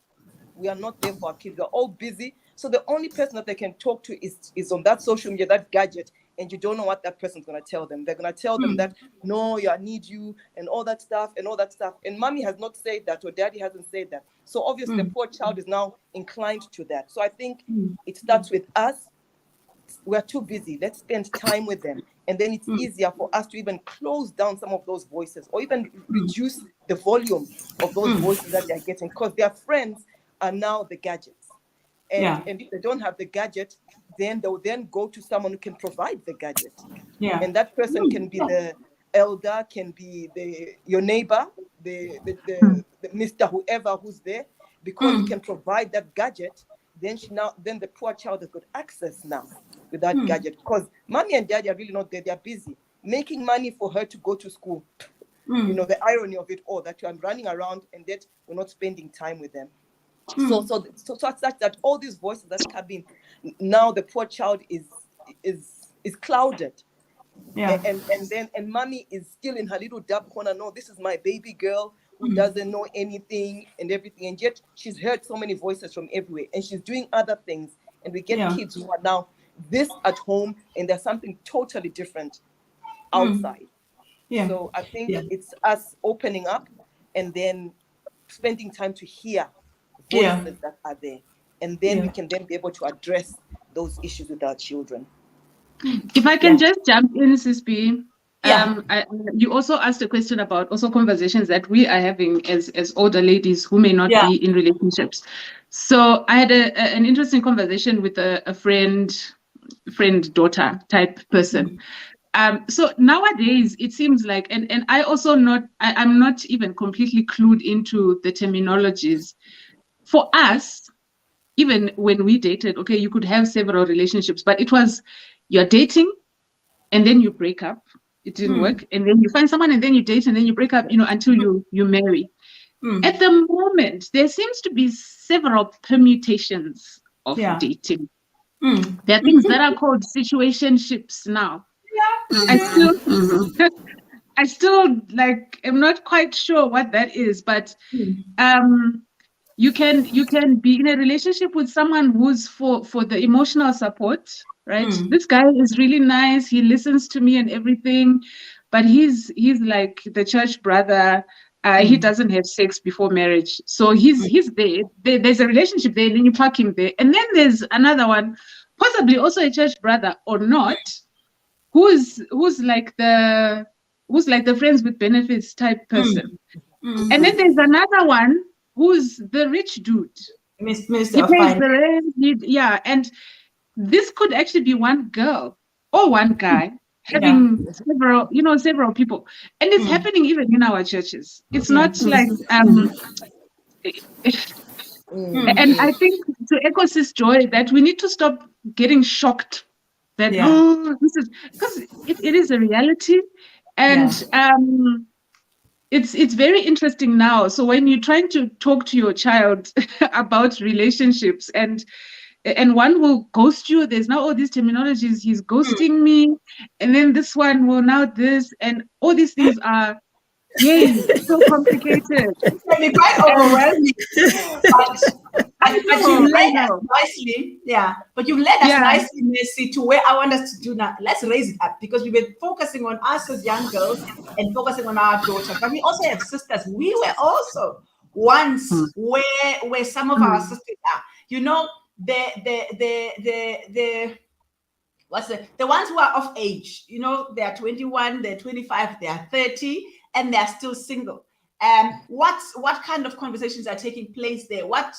We are not there for our kids. We're all busy. So the only person that they can talk to is on that social media, that gadget, and you don't know what that person's going to tell them. They're going to tell them that, no, I need you, and all that stuff. And mommy has not said that, or daddy hasn't said that. So obviously the poor child is now inclined to that. So I think it starts with us. We're too busy. Let's spend time with them. And then it's easier for us to even close down some of those voices or even reduce the volume of those voices that they're getting, because their friends are now the gadgets. And if they don't have the gadget, then they'll then go to someone who can provide the gadget. And that person can be the elder, can be your neighbor, the Mr. whoever who's there, because you can provide that gadget. Then the poor child has got access now with that gadget, because mommy and daddy are really not there. They're busy making money for her to go to school. You know, the irony of it all, that I'm running around and that we're not spending time with them. So such that all these voices that come in, now the poor child is clouded. And mommy is still in her little dark corner. No, this is my baby girl who doesn't know anything and everything, and yet she's heard so many voices from everywhere, and she's doing other things. And we get kids who are now this at home, and there's something totally different outside. So I think it's us opening up and then spending time to hear voices that are there, and then we can then be able to address those issues with our children. If I can just jump in, Sis B. You also asked a question about also conversations that we are having as older ladies who may not be in relationships. So I had an interesting conversation with a friend daughter type person. So nowadays it seems like, and I also I'm not even completely clued into the terminologies. For us, even when we dated, okay, you could have several relationships, but it was you're dating and then you break up. It didn't work. And then you find someone and then you date and then you break up, until you marry. At the moment, there seems to be several permutations of dating. There are things that are called situationships now. I still am not quite sure what that is, but you can be in a relationship with someone who's for the emotional support, right? This guy is really nice. He listens to me and everything, but he's like the church brother. He doesn't have sex before marriage, so he's there. There's a relationship there, and then you park him there. And then there's another one, possibly also a church brother or not, who's like the friends with benefits type person. And then there's another one who's the rich dude. He pays the rent. And this could actually be one girl or one guy having several people, and it's happening even in our churches. It's not like And I think to echo Sis Joy that we need to stop getting shocked that this is because it is a reality, and it's very interesting now. So when you're trying to talk to your child about relationships, and one will ghost you, there's now all these terminologies, he's ghosting me, and then this one will now this, and all these things are so complicated. It can be quite overwhelming. But you led us nicely, But you led us nicely, Mercy, to where I want us to do now. Let's raise it up, because we've been focusing on us as young girls and focusing on our daughters. But we also have sisters. We were also once where some of our sisters are. You know, the ones who are of age. You know, they are 21, they're 25, they are 30, and they're still single. What kind of conversations are taking place there? What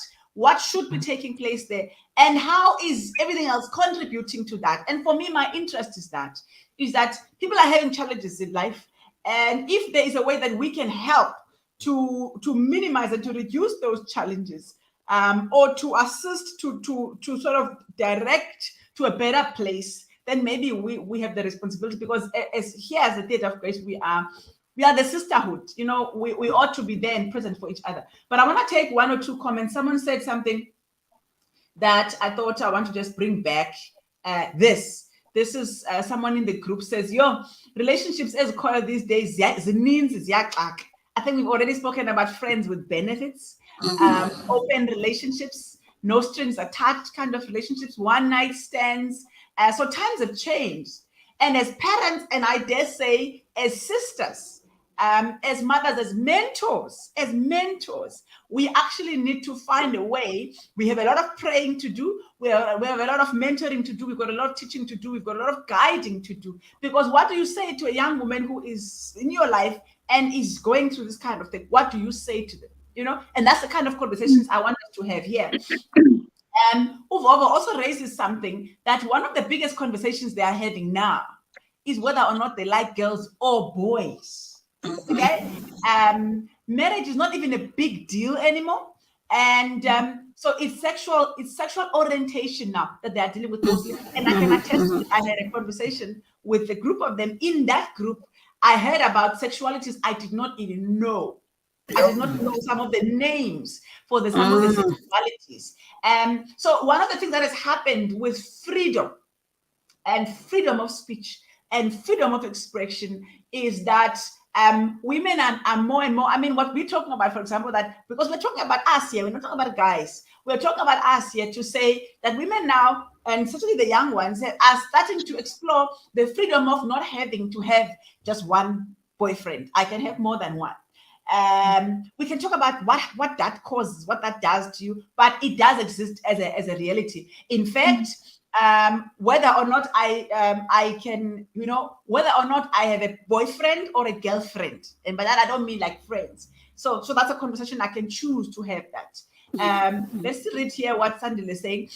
should be taking place there? And how is everything else contributing to that? And for me, my interest is that people are having challenges in life. And if there is a way that we can help to minimize and to reduce those challenges, or to assist to sort of direct to a better place, then maybe we have the responsibility, because as the Theatre of Grace, we are the sisterhood. You know, we ought to be there and present for each other. But I want to take one or two comments. Someone said something that I thought I want to just bring back. This is someone in the group says, relationships as called these days, I think we've already spoken about friends with benefits, open relationships, no strings attached kind of relationships, one night stands. So times have changed. And as parents, and I dare say as sisters, as mothers, as mentors, we actually need to find a way. We have a lot of praying to do. We have a lot of mentoring to do. We've got a lot of teaching to do. We've got a lot of guiding to do. Because what do you say to a young woman who is in your life and is going through this kind of thing? What do you say to them? You know, and that's the kind of conversations I want us to have here. Uvovo also raises something, that one of the biggest conversations they are having now is whether or not they like girls or boys. Okay, marriage is not even a big deal anymore, and so it's sexual orientation now that they are dealing with mostly. And I can attest to it. I had a conversation with a group of them. In that group, I heard about sexualities I did not even know. I did not know some of the names for some of the sexualities. So one of the things that has happened with freedom and freedom of speech and freedom of expression is that women are more and more, I mean, what we're talking about, for example, that because we're talking about us here, we're not talking about guys, we're talking about us here, to say that women now, and especially the young ones, are starting to explore the freedom of not having to have just one boyfriend. I can have more than one. We can talk about what that causes, what that does to you, but it does exist as a reality. In fact, whether or not I can, you know, whether or not I have a boyfriend or a girlfriend, and by that I don't mean like friends. So that's a conversation I can choose to have that. Let's read here what Sandile is saying.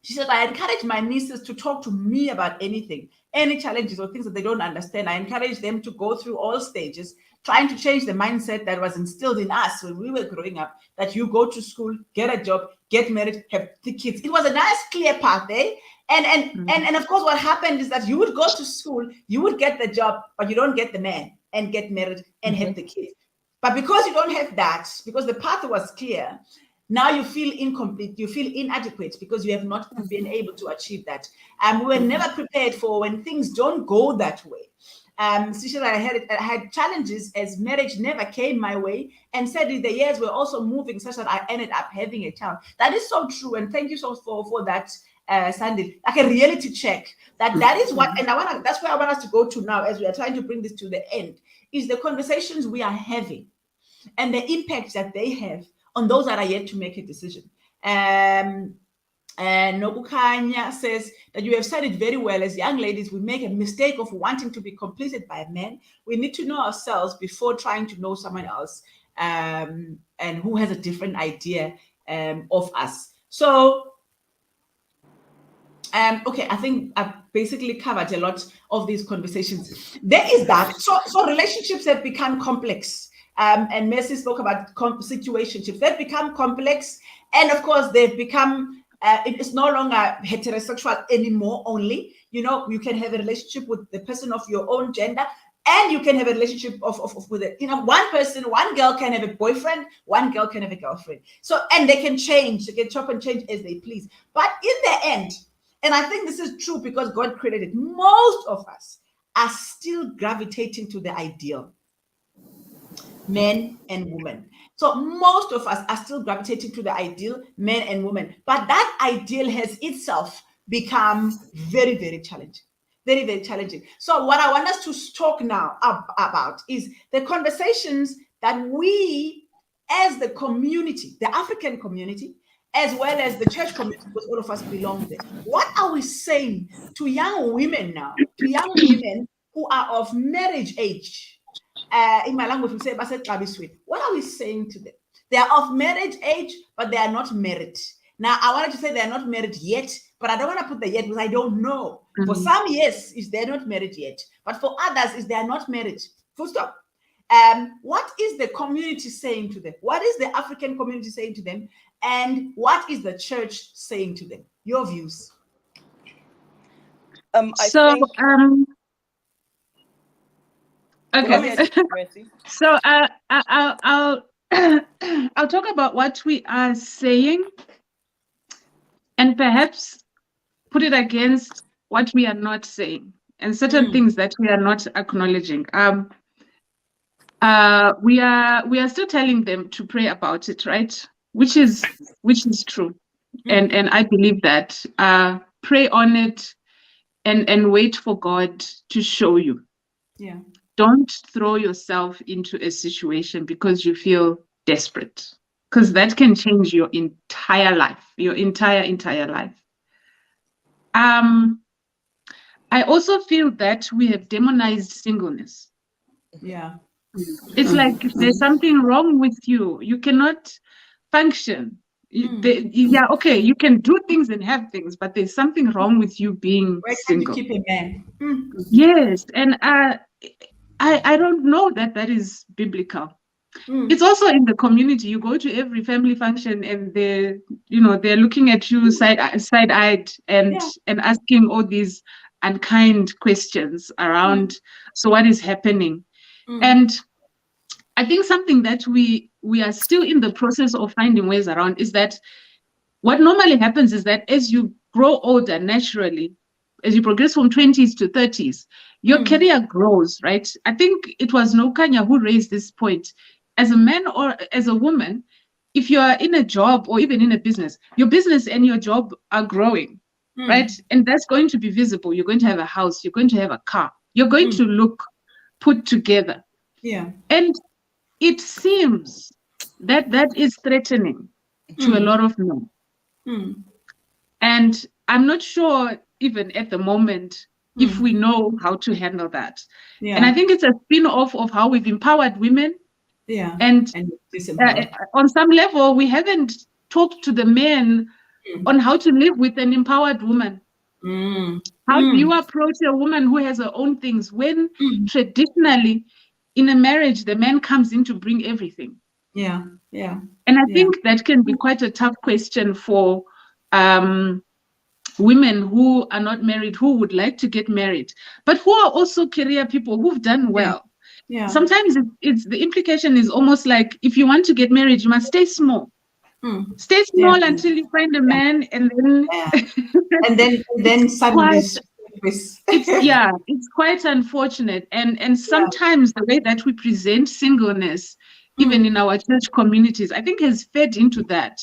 She said, I encourage my nieces to talk to me about anything, any challenges or things that they don't understand. I encourage them to go through all stages, trying to change the mindset that was instilled in us when we were growing up, that you go to school, get a job, get married, have the kids. It was a nice, clear path, eh? And of course, what happened is that you would go to school, you would get the job, but you don't get the man and get married and have the kids. But because you don't have that, because the path was clear, now you feel incomplete, you feel inadequate because you have not been able to achieve that. We were never prepared for when things don't go that way. So I had challenges as marriage never came my way, and sadly the years were also moving such that I ended up having a child. That is so true, and thank you so for that, Sandy. Like a reality check. That is what, and that's where I want us to go to now as we are trying to bring this to the end, is the conversations we are having and the impact that they have on those that are yet to make a decision. And Nokukanya says that you have said it very well. As young ladies, we make a mistake of wanting to be completed by a man. We need to know ourselves before trying to know someone else, and who has a different idea of us. So, okay, I think I've basically covered a lot of these conversations. There is that. So relationships have become complex. and Messi spoke about situationships. They've become complex, and of course, they've become. It's no longer heterosexual anymore. Only, you can have a relationship with the person of your own gender, and you can have a relationship with one person, one girl can have a boyfriend, one girl can have a girlfriend. So, and they can change, they can chop and change as they please. But in the end, and I think this is true because God created it, most of us are still gravitating to the ideal, men and women. So most of us are still gravitating to the ideal, men and women. But that ideal has itself become very, very challenging. Very, very challenging. So what I want us to talk now about is the conversations that we, as the community, the African community, as well as the church community, because all of us belong there. What are we saying to young women now, to young women who are of marriage age? In my language, we say, what are we saying to them? They are of marriage age, but they are not married. Now, I wanted to say they are not married yet, but I don't want to put the yet because I don't know. For some, yes, is they're not married yet, but for others, is they are not married. Full stop. What is the community saying to them? What is the African community saying to them? And what is the church saying to them? Your views. Okay. So I'll I'll talk about what we are saying, and perhaps put it against what we are not saying, and certain things that we are not acknowledging. We are still telling them to pray about it, right? Which is true, and I believe that. Pray on it, and wait for God to show you. Yeah. Don't throw yourself into a situation because you feel desperate, because that can change your entire life, your entire life. I also feel that we have demonized singleness. Yeah. It's like if there's something wrong with you, you cannot function. Okay, you can do things and have things, but there's something wrong with you being single. Where can you keep a man? Yes, and I don't know that is biblical. It's also in the community. You go to every family function and they're looking at you side-eyed and asking all these unkind questions around, so what is happening? And I think something that we are still in the process of finding ways around is that what normally happens is that as you grow older naturally, as you progress from 20s to 30s, your career grows, right? I think it was Nokanya who raised this point. As a man or as a woman, if you are in a job or even in a business, your business and your job are growing, right? And that's going to be visible. You're going to have a house, you're going to have a car, you're going to look put together. Yeah. And it seems that is threatening to a lot of men. And I'm not sure even at the moment if we know how to handle that. And I think it's a spin-off of how we've empowered women. Yeah. And on some level, we haven't talked to the men on how to live with an empowered woman. How do you approach a woman who has her own things when traditionally in a marriage, the man comes in to bring everything? Yeah. And I think that can be quite a tough question for women who are not married, who would like to get married, but who are also career people who've done well. Yeah. Sometimes it's the implication is almost like, if you want to get married, you must stay small. Stay small until you find a man, and then then suddenly it's quite unfortunate. And sometimes the way that we present singleness, even in our church communities, I think has fed into that.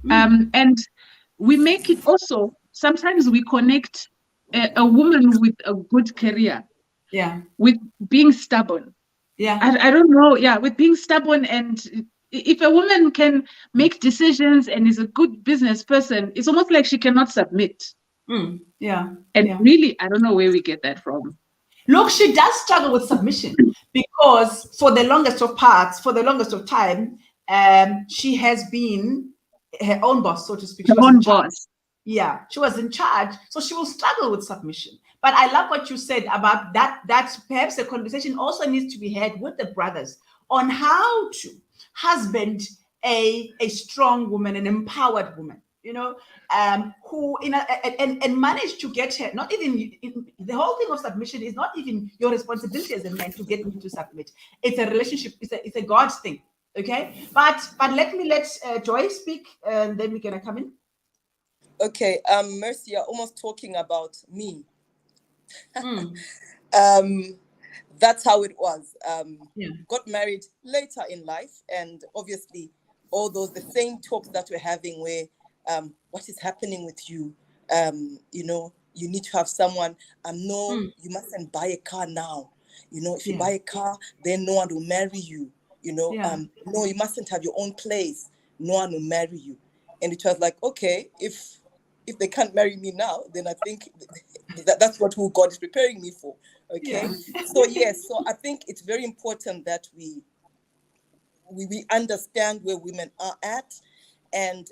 And we make it also, sometimes we connect a woman with a good career with being stubborn. I don't know. With being stubborn. And if a woman can make decisions and is a good business person, it's almost like she cannot submit. Really, I don't know where we get that from. Look, she does struggle with submission because for the longest of time, she has been her own boss, so to speak. Her own boss. Yeah, she was in charge, so she will struggle with submission. But I love what you said about that perhaps the conversation also needs to be had with the brothers on how to husband a strong woman, an empowered woman, who and manage to get her. Not even the whole thing of submission is not even your responsibility as a man to get me to submit. It's a relationship. It's a God thing. Okay, but let Joy speak, and then we're gonna come in. Okay, Mercy, you're almost talking about me. That's how it was. Got married later in life, and obviously all the same talks that we're having where what is happening with you, you need to have someone, you mustn't buy a car now, if you buy a car then no one will marry you, no, you mustn't have your own place, no one will marry you. And it was like, okay, if they can't marry me now, then I think that's what who God is preparing me for. Okay. So I think it's very important that we understand where women are at, and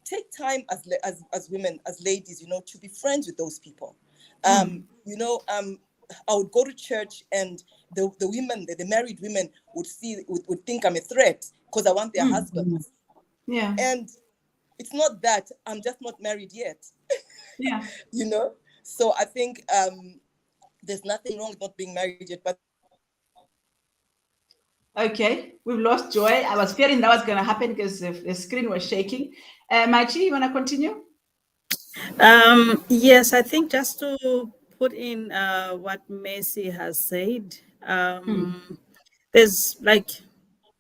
take time as women, as ladies, to be friends with those people. I would go to church, and the women, the married women would think I'm a threat because I want their husbands. Yeah. And it's not that, I'm just not married yet. Yeah. So I think there's nothing wrong with not being married yet, but okay, we've lost Joy. I was fearing that was going to happen because the screen was shaking. Machi, you want to continue? Yes, I think just to put in what Messi has said, there's like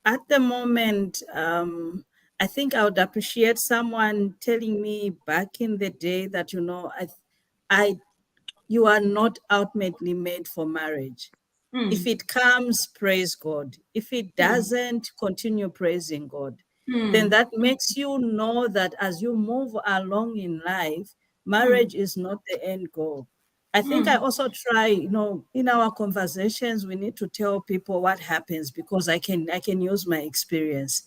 at the moment, I think I would appreciate someone telling me back in the day that, you are not ultimately made for marriage. If it comes, praise God. If it doesn't, continue praising God. Then that makes you know that as you move along in life, marriage is not the end goal. I think I also try, in our conversations, we need to tell people what happens, because I can use my experience.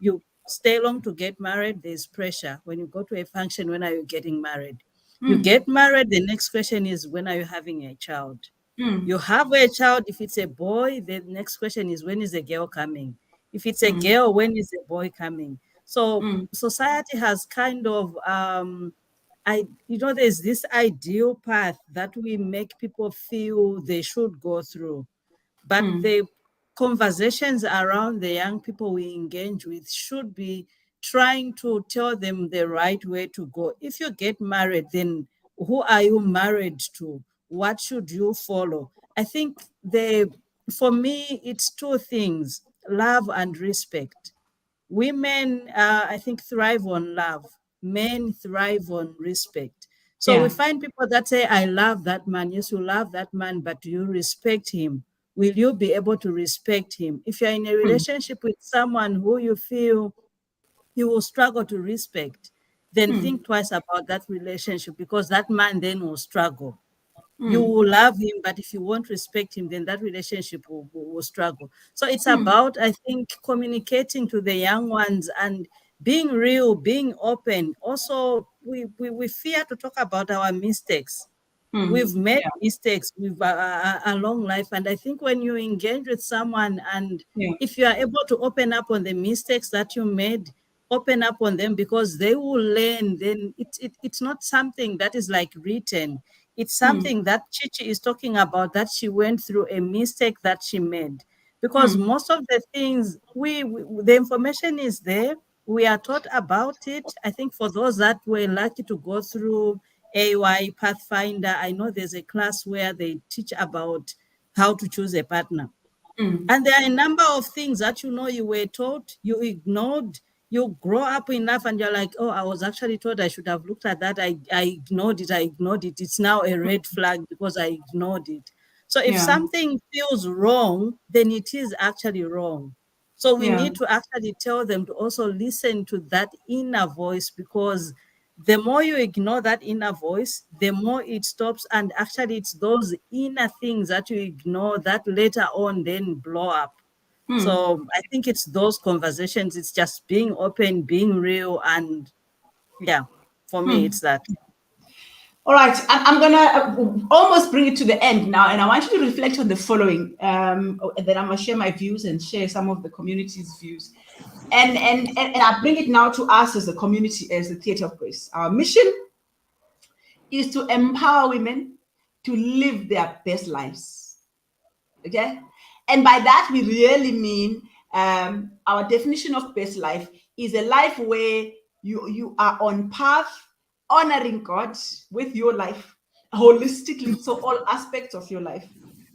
You stay long to get married, there's pressure. When you go to a function, when are you getting married? You get married, the next question is, when are you having a child? You have a child, if it's a boy, the next question is, when is the girl coming? If it's a girl, when is the boy coming? So society has kind of there's this ideal path that we make people feel they should go through. But the conversations around the young people we engage with should be trying to tell them the right way to go. If you get married, then who are you married to? What should you follow? I think for me, it's two things: love and respect. Women, I think, thrive on love. Men thrive on respect. So we find people that say, I love that man. Yes, you love that man, but do you respect him? Will you be able to respect him? If you're in a relationship with someone who you feel you will struggle to respect, then think twice about that relationship, because that man then will struggle. You will love him, but if you won't respect him, then that relationship will struggle. So it's about, I think, communicating to the young ones and being real, being open. Also, we fear to talk about our mistakes. We've made mistakes with a long life. And I think when you engage with someone, and if you are able to open up on the mistakes that you made, open up on them, because they will learn. Then it's not something that is like written. It's something that Chichi is talking about, that she went through a mistake that she made. Because most of the things, the information is there. We are taught about it. I think for those that were lucky to go through AY Pathfinder, I know there's a class where they teach about how to choose a partner. And there are a number of things that you were taught, you ignored, you grow up enough and you're like, oh, I was actually told I should have looked at that. I ignored it. It's now a red flag because I ignored it. So if something feels wrong, then it is actually wrong. So we need to actually tell them to also listen to that inner voice, because the more you ignore that inner voice, the more it stops. And actually, it's those inner things that you ignore that later on then blow up. So I think it's those conversations. It's just being open, being real. And yeah, for me, it's that. All right, I'm gonna almost bring it to the end now, and I want you to reflect on the following. And then I'm gonna share my views and share some of the community's views, and I bring it now to us as a community, as the Theatre of Grace. Our mission is to empower women to live their best lives. Okay, and by that we really mean our definition of best life is a life where you are on path, honoring God with your life holistically, so all aspects of your life,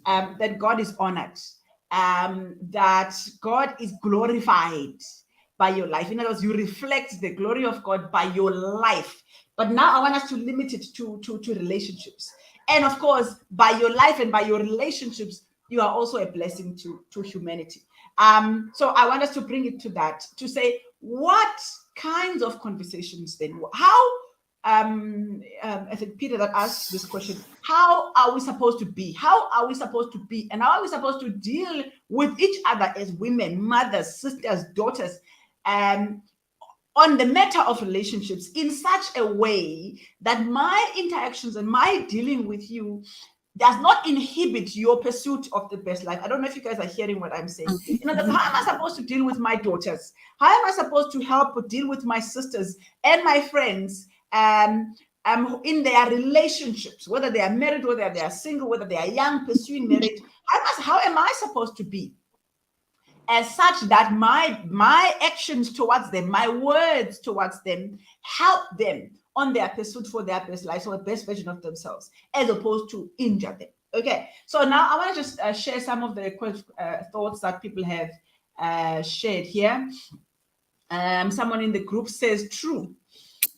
that God is honored, that God is glorified by your life. In other words, you reflect the glory of God by your life. But now I want us to limit it to relationships. And of course, by your life and by your relationships, you are also a blessing to humanity. So I want us to bring it to that, to say, what kinds of conversations then? How, I think Peter that asked this question, how are we supposed to be? How are we supposed to be? And how are we supposed to deal with each other as women, mothers, sisters, daughters, on the matter of relationships in such a way that my interactions and my dealing with you does not inhibit your pursuit of the best life? I don't know if you guys are hearing what I'm saying. You know, how am I supposed to deal with my daughters? How am I supposed to help deal with my sisters and my friends in their relationships, whether they are married, whether they are single, whether they are young, pursuing marriage? How am I supposed to be as such that my actions towards them, my words towards them, help them on their pursuit for their best life, or the best version of themselves, as opposed to injure them? Okay, so now I want to just share some of the thoughts that people have shared here. Someone in the group says, true,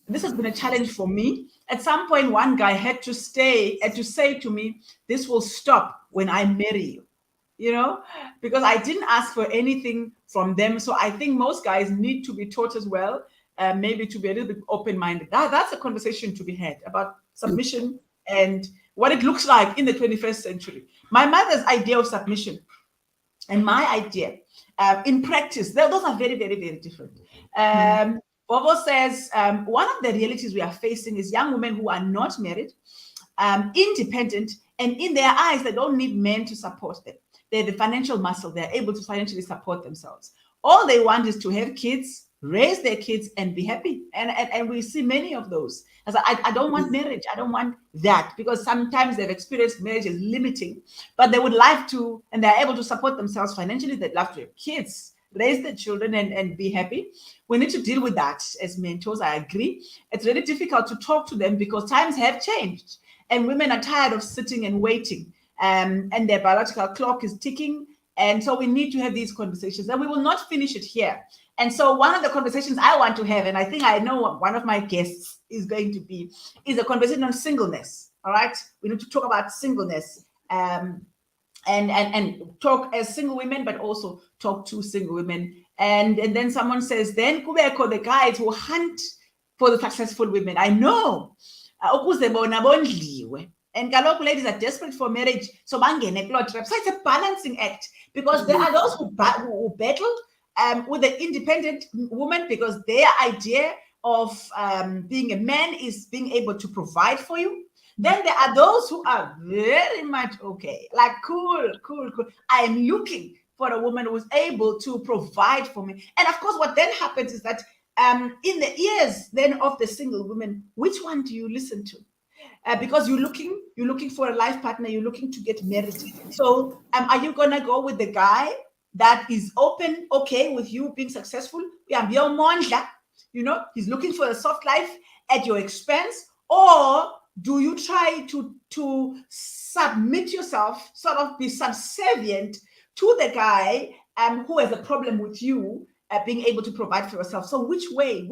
this has been a challenge for me. At some point, one guy had to say to me, this will stop when I marry you. You know, because I didn't ask for anything from them. So I think most guys need to be taught as well, maybe to be a little bit open-minded. That's a conversation to be had about submission and what it looks like in the 21st century. My mother's idea of submission and my idea in practice, those are very, very, very different. Bobo says, one of the realities we are facing is young women who are not married, independent, and in their eyes, they don't need men to support them. They're the financial muscle. They're able to financially support themselves. All they want is to have kids, raise their kids, and be happy. And we see many of those. As I don't want marriage. I don't want that, because sometimes they've experienced marriage as limiting, but they would like to, and they're able to support themselves financially. They'd love to have kids, raise their children, and be happy. We need to deal with that as mentors. I agree. It's really difficult to talk to them because times have changed, and women are tired of sitting and waiting. And their biological clock is ticking. And so we need to have these conversations, and we will not finish it here. And so one of the conversations I want to have, and I think I know what one of my guests is going to be, is a conversation on singleness. All right. We need to talk about singleness and talk as single women, but also talk to single women. And then someone says, then kubeko, the guys who hunt for the successful women. I know. And kaloku ladies are desperate for marriage, so bangene kuloo trap. So it's a balancing act, because there are those who battle with the independent woman, because their idea of being a man is being able to provide for you. Then there are those who are very much okay, like cool. I am looking for a woman who is able to provide for me. And of course, what then happens is that in the ears then of the single woman, which one do you listen to? Because you're looking for a life partner, you're looking to get married. So are you gonna go with the guy that is okay with you being successful? You know, he's looking for a soft life at your expense, or do you try to submit yourself, sort of be subservient to the guy who has a problem with you being able to provide for yourself? So which way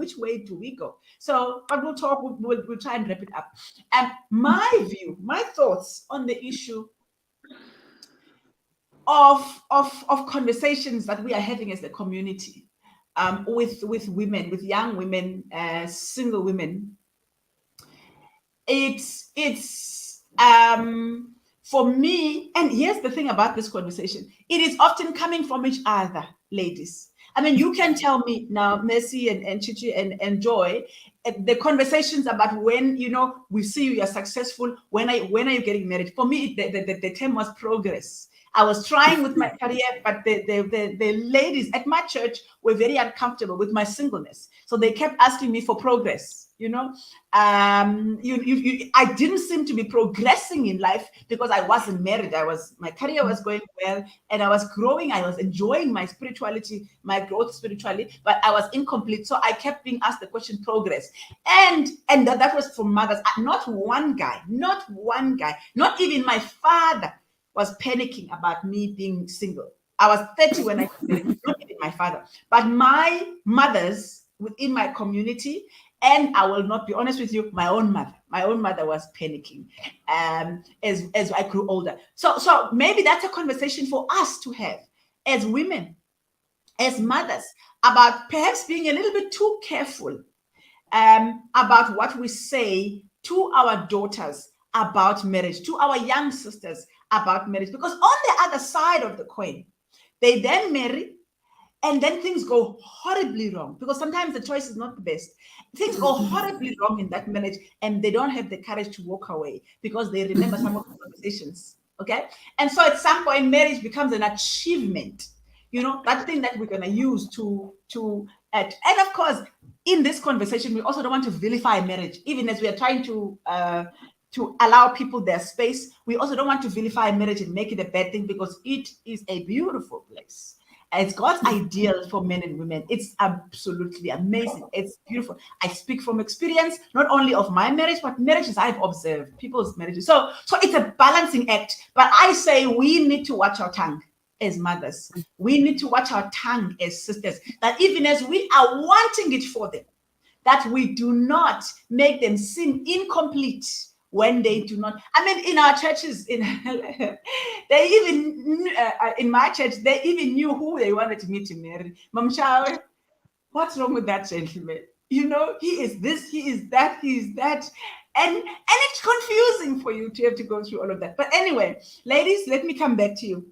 do we go? So, but we'll talk, we'll try and wrap it up. My view, my thoughts on the issue of conversations that we are having as a community with women, with young women, single women. It's for me, and here's the thing about this conversation, it is often coming from each other, ladies. I mean, you can tell me now, Mercy and Chichi and Joy, the conversations about when, you know, we see you are successful, when are you getting married? For me, the term was progress. I was trying with my career, but the ladies at my church were very uncomfortable with my singleness. So they kept asking me for progress, you know. I didn't seem to be progressing in life because I wasn't married. My career was going well and I was growing. I was enjoying my spirituality, my growth spiritually, but I was incomplete. So I kept being asked the question, progress. And that was from mothers. Not one guy, not even my father was panicking about me being single. I was 30 when I got married, not even my father, but my mothers within my community, and I will not be honest with you, my own mother was panicking as I grew older. So maybe that's a conversation for us to have as women, as mothers, about perhaps being a little bit too careful about what we say to our daughters about marriage, to our young sisters about marriage, because on the other side of the coin, they then marry and then things go horribly wrong, because sometimes the choice is not the best. Things go horribly wrong in that marriage and they don't have the courage to walk away because they remember some of the conversations. Okay. And so at some point, marriage becomes an achievement, you know, that thing that we're going to use and of course, in this conversation, we also don't want to vilify marriage, even as we are trying to allow people their space. We also don't want to vilify marriage and make it a bad thing, because it is a beautiful place. It's God's ideal for men and women. It's absolutely amazing. It's beautiful. I speak from experience, not only of my marriage, but marriages I've observed, people's marriages. So it's a balancing act. But I say we need to watch our tongue as mothers. We need to watch our tongue as sisters, that even as we are wanting it for them, that we do not make them seem incomplete when they do not. I mean, in our churches, in my church, they even knew who they wanted me to marry. Mamshawe, what's wrong with that gentleman? You know, he is this, he is that, he is that. And it's confusing for you to have to go through all of that. But anyway, ladies, let me come back to you.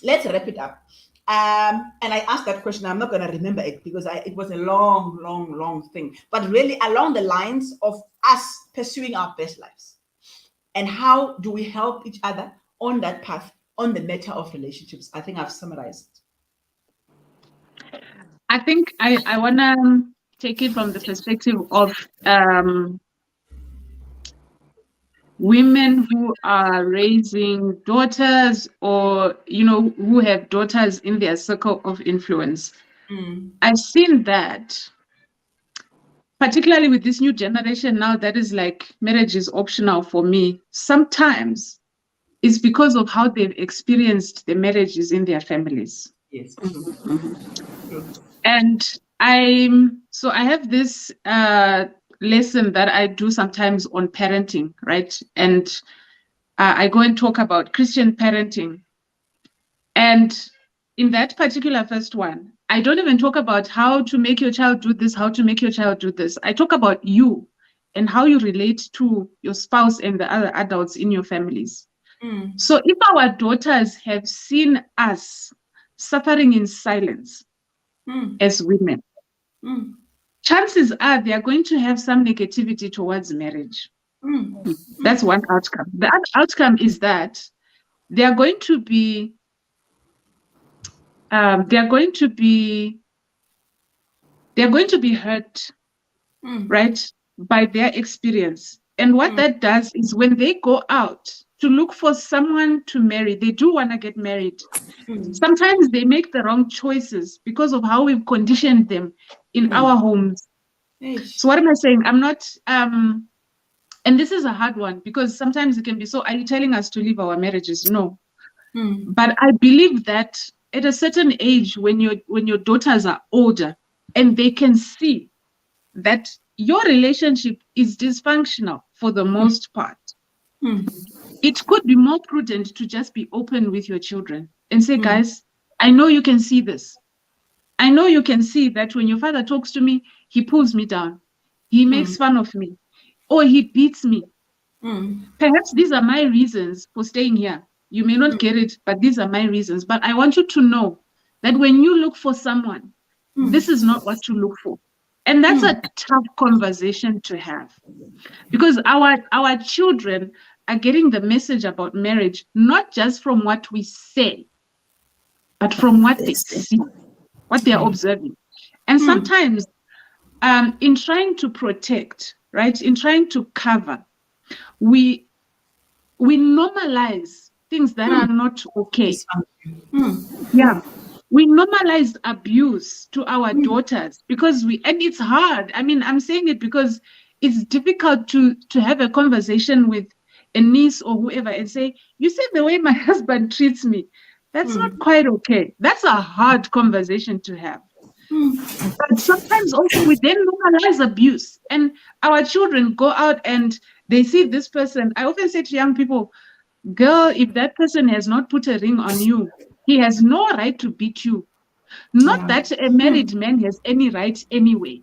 Let's wrap it up. And I asked that question. I'm not going to remember it because it was a long thing. But really along the lines of us pursuing our best lives. And how do we help each other on that path, on the matter of relationships? I think I've summarized. I think I want to take it from the perspective of women who are raising daughters, or, you know, who have daughters in their circle of influence. I've seen that, particularly with this new generation now, that is like marriage is optional for me. Sometimes it's because of how they've experienced the marriages in their families. Yes. And I have this lesson that I do sometimes on parenting, right? And I go and talk about Christian parenting. And in that particular first one, I don't even talk about how to make your child do this, how to make your child do this. I talk about you and how you relate to your spouse and the other adults in your families. So if our daughters have seen us suffering in silence as women, chances are they are going to have some negativity towards marriage. That's one outcome. The other outcome is that they are going to be hurt, right, by their experience. And what that does is when they go out to look for someone to marry, they do want to get married. Sometimes they make the wrong choices because of how we've conditioned them in our homes. So what am I saying? I'm not, and this is a hard one, because sometimes it can be so, are you telling us to leave our marriages? No. But I believe that at a certain age, when your daughters are older and they can see that your relationship is dysfunctional for the most part, it could be more prudent to just be open with your children and say, guys, I know you can see this. I know you can see that when your father talks to me, he pulls me down. He makes fun of me, or he beats me. Perhaps these are my reasons for staying here. You may not get it, but these are my reasons. But I want you to know that when you look for someone, this is not what to look for. And that's a tough conversation to have, because our children are getting the message about marriage not just from what we say, but from what they see, what they're observing. And sometimes in trying to protect, right, in trying to cover, we normalize things that are not okay. Yeah. We normalized abuse to our daughters because and it's hard. I mean, I'm saying it because it's difficult to have a conversation with a niece or whoever and say, you see the way my husband treats me, that's not quite okay. That's a hard conversation to have. But sometimes also we then normalize abuse, and our children go out and they see this person. I often say to young people, girl, if that person has not put a ring on you, he has no right to beat you. Not that a married man has any right anyway.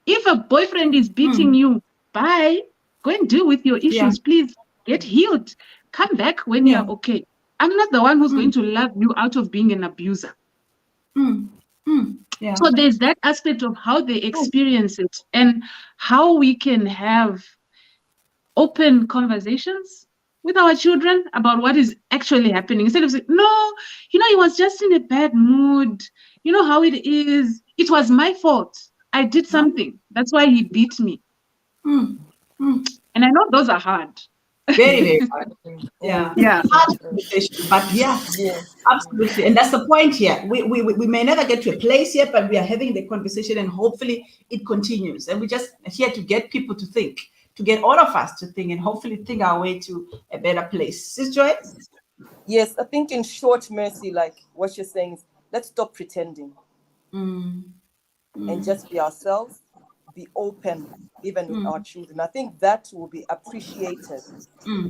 If a boyfriend is beating you, bye. Go and deal with your issues. Please get healed. Come back when you're okay. I'm not the one who's going to love you out of being an abuser. So there's that aspect of how they experience it and how we can have open conversations with our children about what is actually happening, instead of saying, no, he was just in a bad mood. You know how it is. It was my fault. I did something. That's why he beat me. And I know those are hard. Very, very hard. Yeah. Hard conversation, but absolutely. And that's the point here. We may never get to a place yet, but we are having the conversation and hopefully it continues. And we're just here to get people to think, to get all of us to think and hopefully think our way to a better place. Sis Joy? Yes, I think in short, Mercy, like what you're saying is, let's stop pretending and just be ourselves, be open, even with our children. I think that will be appreciated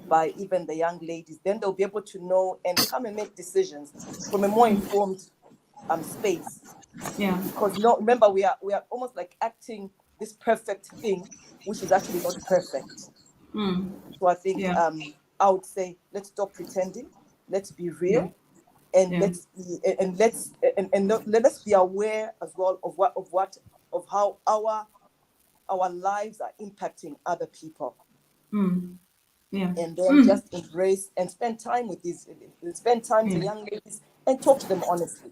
by even the young ladies. Then they'll be able to know and come and make decisions from a more informed space. Yeah. Because remember, we are almost like acting this perfect thing, which is actually not perfect. So I think I would say, let's stop pretending, let's be real, and let's be aware as well of how our lives are impacting other people. And then just embrace and spend time with the young ladies and talk to them honestly.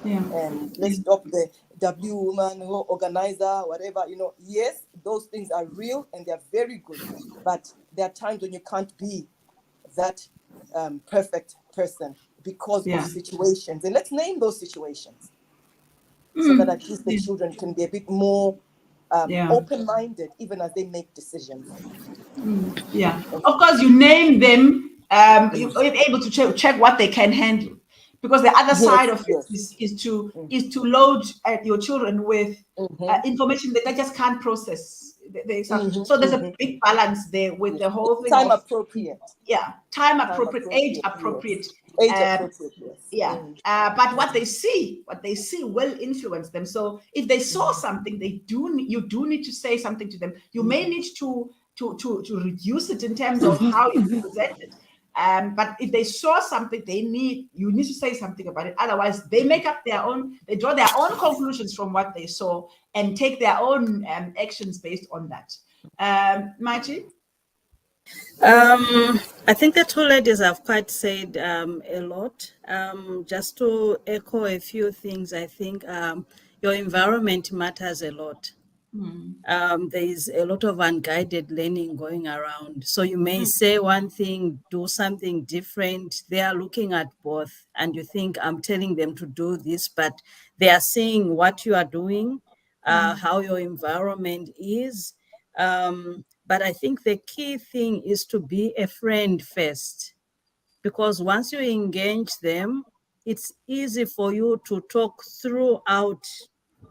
And let's stop the W woman or organizer, whatever, yes, those things are real and they're very good, but there are times when you can't be that perfect person because of situations. And let's name those situations so that at least the children can be a bit more open-minded even as they make decisions. Of course, you name them, you're able to check what they can handle. Because the other side of it is to load your children with information that they just can't process. So there's a big balance there with the whole thing. Time appropriate. Time appropriate, age appropriate. But what they see will influence them. So if they saw something, you do need to say something to them. You may need to reduce it in terms of how you present it. But if they saw something, you need to say something about it. Otherwise, they they draw their own conclusions from what they saw and take their own actions based on that. Machi? I think the two ladies have quite said a lot. Just to echo a few things, I think your environment matters a lot. There is a lot of unguided learning going around. So you may say one thing, do something different. They are looking at both and you think, I'm telling them to do this, but they are seeing what you are doing, how your environment is. But I think the key thing is to be a friend first, because once you engage them, it's easy for you to talk throughout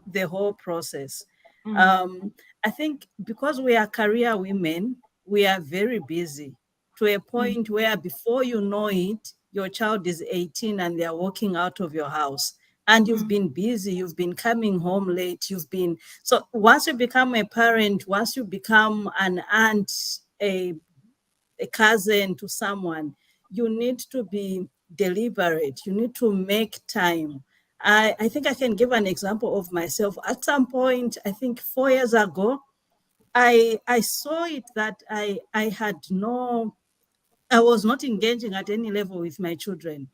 the whole process. I think because we are career women, we are very busy to a point where before you know it, your child is 18 and they're walking out of your house. And you've been busy, you've been coming home late, so once you become a parent, once you become an aunt, a cousin to someone, you need to be deliberate. You need to make time. I think I can give an example of myself. At some point, I think 4 years ago, I saw it that I was not engaging at any level with my children.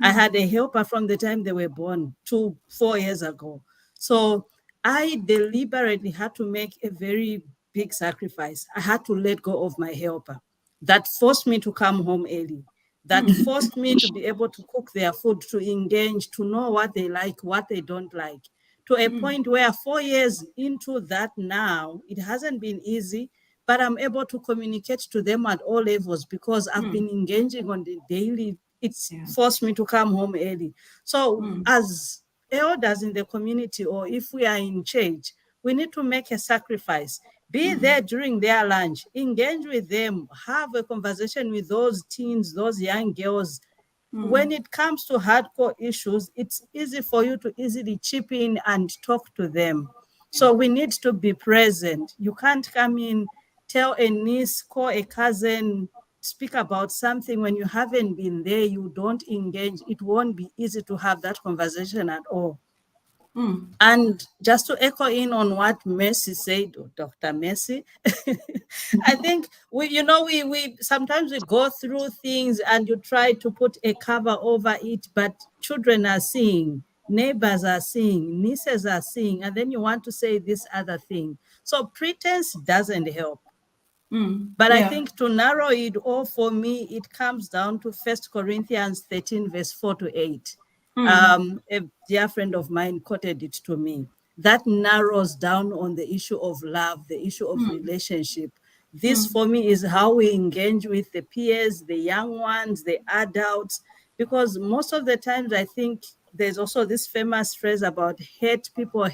I had a helper from the time they were born to 4 years ago. So I deliberately had to make a very big sacrifice. I had to let go of my helper. That forced me to come home early. That forced me to be able to cook their food, to engage, to know what they like, what they don't like. To a point where 4 years into that now, it hasn't been easy, but I'm able to communicate to them at all levels because I've been engaging on the daily. It's forced me to come home early. So as elders in the community, or if we are in church, we need to make a sacrifice. Be there during their lunch, engage with them, have a conversation with those teens, those young girls. When it comes to hardcore issues, it's easy for you to easily chip in and talk to them. So we need to be present. You can't come in, tell a niece, call a cousin, speak about something when you haven't been there, you don't engage. It won't be easy to have that conversation at all. And just to echo in on what Mercy said, or Dr. Mercy, I think we sometimes we go through things and you try to put a cover over it, but children are seeing, neighbors are seeing, nieces are seeing, and then you want to say this other thing. So pretense doesn't help. But I think to narrow it all, for me, it comes down to 1 Corinthians 13, verse 4 to 8. A dear friend of mine quoted it to me. That narrows down on the issue of love, the issue of relationship. This for me is how we engage with the peers, the young ones, the adults, because most of the times I think there's also this famous phrase about hate people.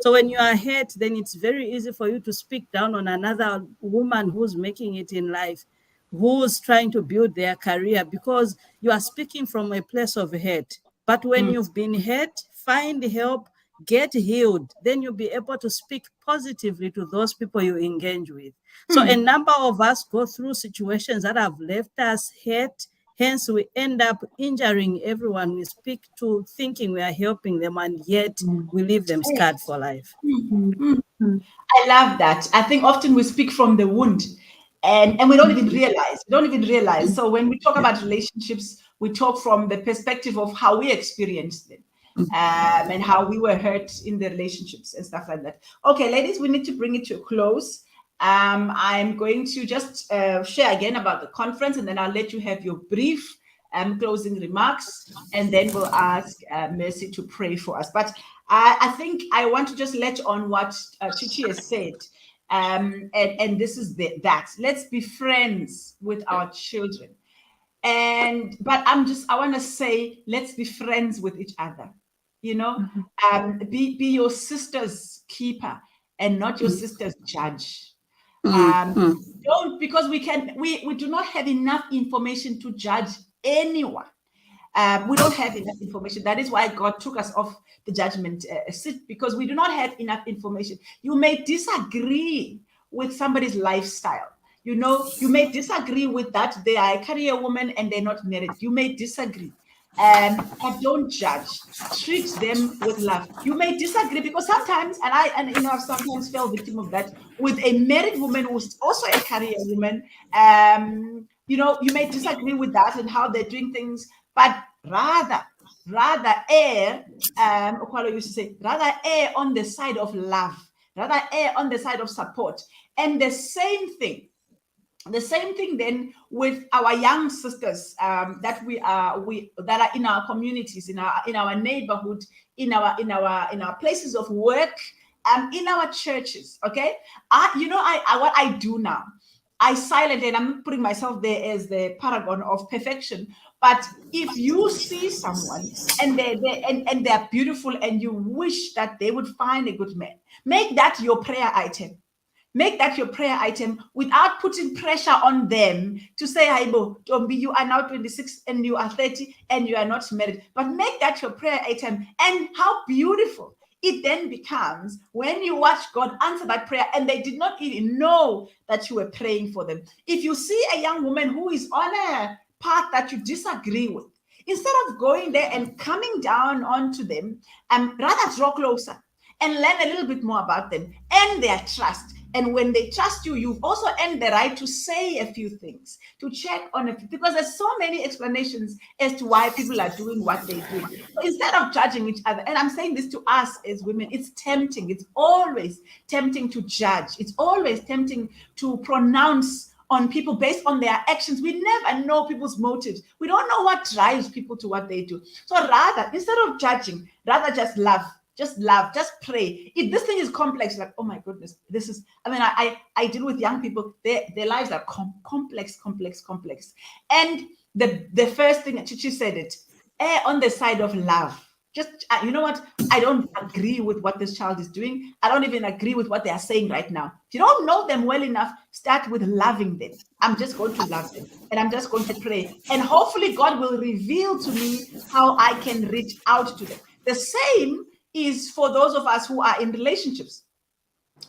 So when you are hurt, then it's very easy for you to speak down on another woman who's making it in life, who's trying to build their career, because you are speaking from a place of hate. But when you've been hurt, find help, get healed, then you'll be able to speak positively to those people you engage with. So a number of us go through situations that have left us hurt. Hence, we end up injuring everyone we speak to, thinking we are helping them, and yet we leave them scarred for life. I love that. I think often we speak from the wound, and we don't even realize. So when we talk about relationships, we talk from the perspective of how we experienced them, and how we were hurt in the relationships and stuff like that. Okay, ladies, we need to bring it to a close. I'm going to just share again about the conference, and then I'll let you have your brief closing remarks, and then we'll ask Mercy to pray for us. But I think I want to just let on what Chichi has said, and this is that. Let's be friends with our children, but I want to say, let's be friends with each other. Be your sister's keeper and not your sister's judge. Don't, because we do not have enough information to judge anyone. We don't have enough information. That is why God took us off the judgment seat, because we do not have enough information. You may disagree with somebody's lifestyle. You may disagree with that. They are a career woman and they're not married. You may disagree. But don't judge. Treat them with love. You may disagree, because sometimes, I've sometimes fell victim of that with a married woman who's also a career woman. You may disagree with that and how they're doing things, but rather err. Okwalo used to say, rather err on the side of love, rather err on the side of support. And the same thing then with our young sisters that are in our communities, in our neighborhood, in our places of work, in our churches. Okay, what I do now, I silently, and I'm putting myself there as the paragon of perfection. But if you see someone and they're beautiful, and you wish that they would find a good man, make that your prayer item. Make that your prayer item without putting pressure on them to say, Aibo, Tombi, you are now 26 and you are 30 and you are not married. But make that your prayer item. And how beautiful it then becomes when you watch God answer that prayer and they did not even know that you were praying for them. If you see a young woman who is on a path that you disagree with, instead of going there and coming down onto them, rather draw closer and learn a little bit more about them and their trust. And when they trust you, you've also earned the right to say a few things, to check on it, because there's so many explanations as to why people are doing what they're doing. So instead of judging each other, and I'm saying this to us as women, it's tempting. It's always tempting to judge. It's always tempting to pronounce on people based on their actions. We never know people's motives. We don't know what drives people to what they do. So rather, instead of judging, rather just love. Just love, just pray. If this thing is complex, like, oh my goodness, this is, I mean, I deal with young people, their lives are complex. And the first thing, Chichi said it, err on the side of love. Just, you know what? I don't agree with what this child is doing. I don't even agree with what they are saying right now. If you don't know them well enough, start with loving them. I'm just going to love them and I'm just going to pray. And hopefully God will reveal to me how I can reach out to them. The same is for those of us who are in relationships.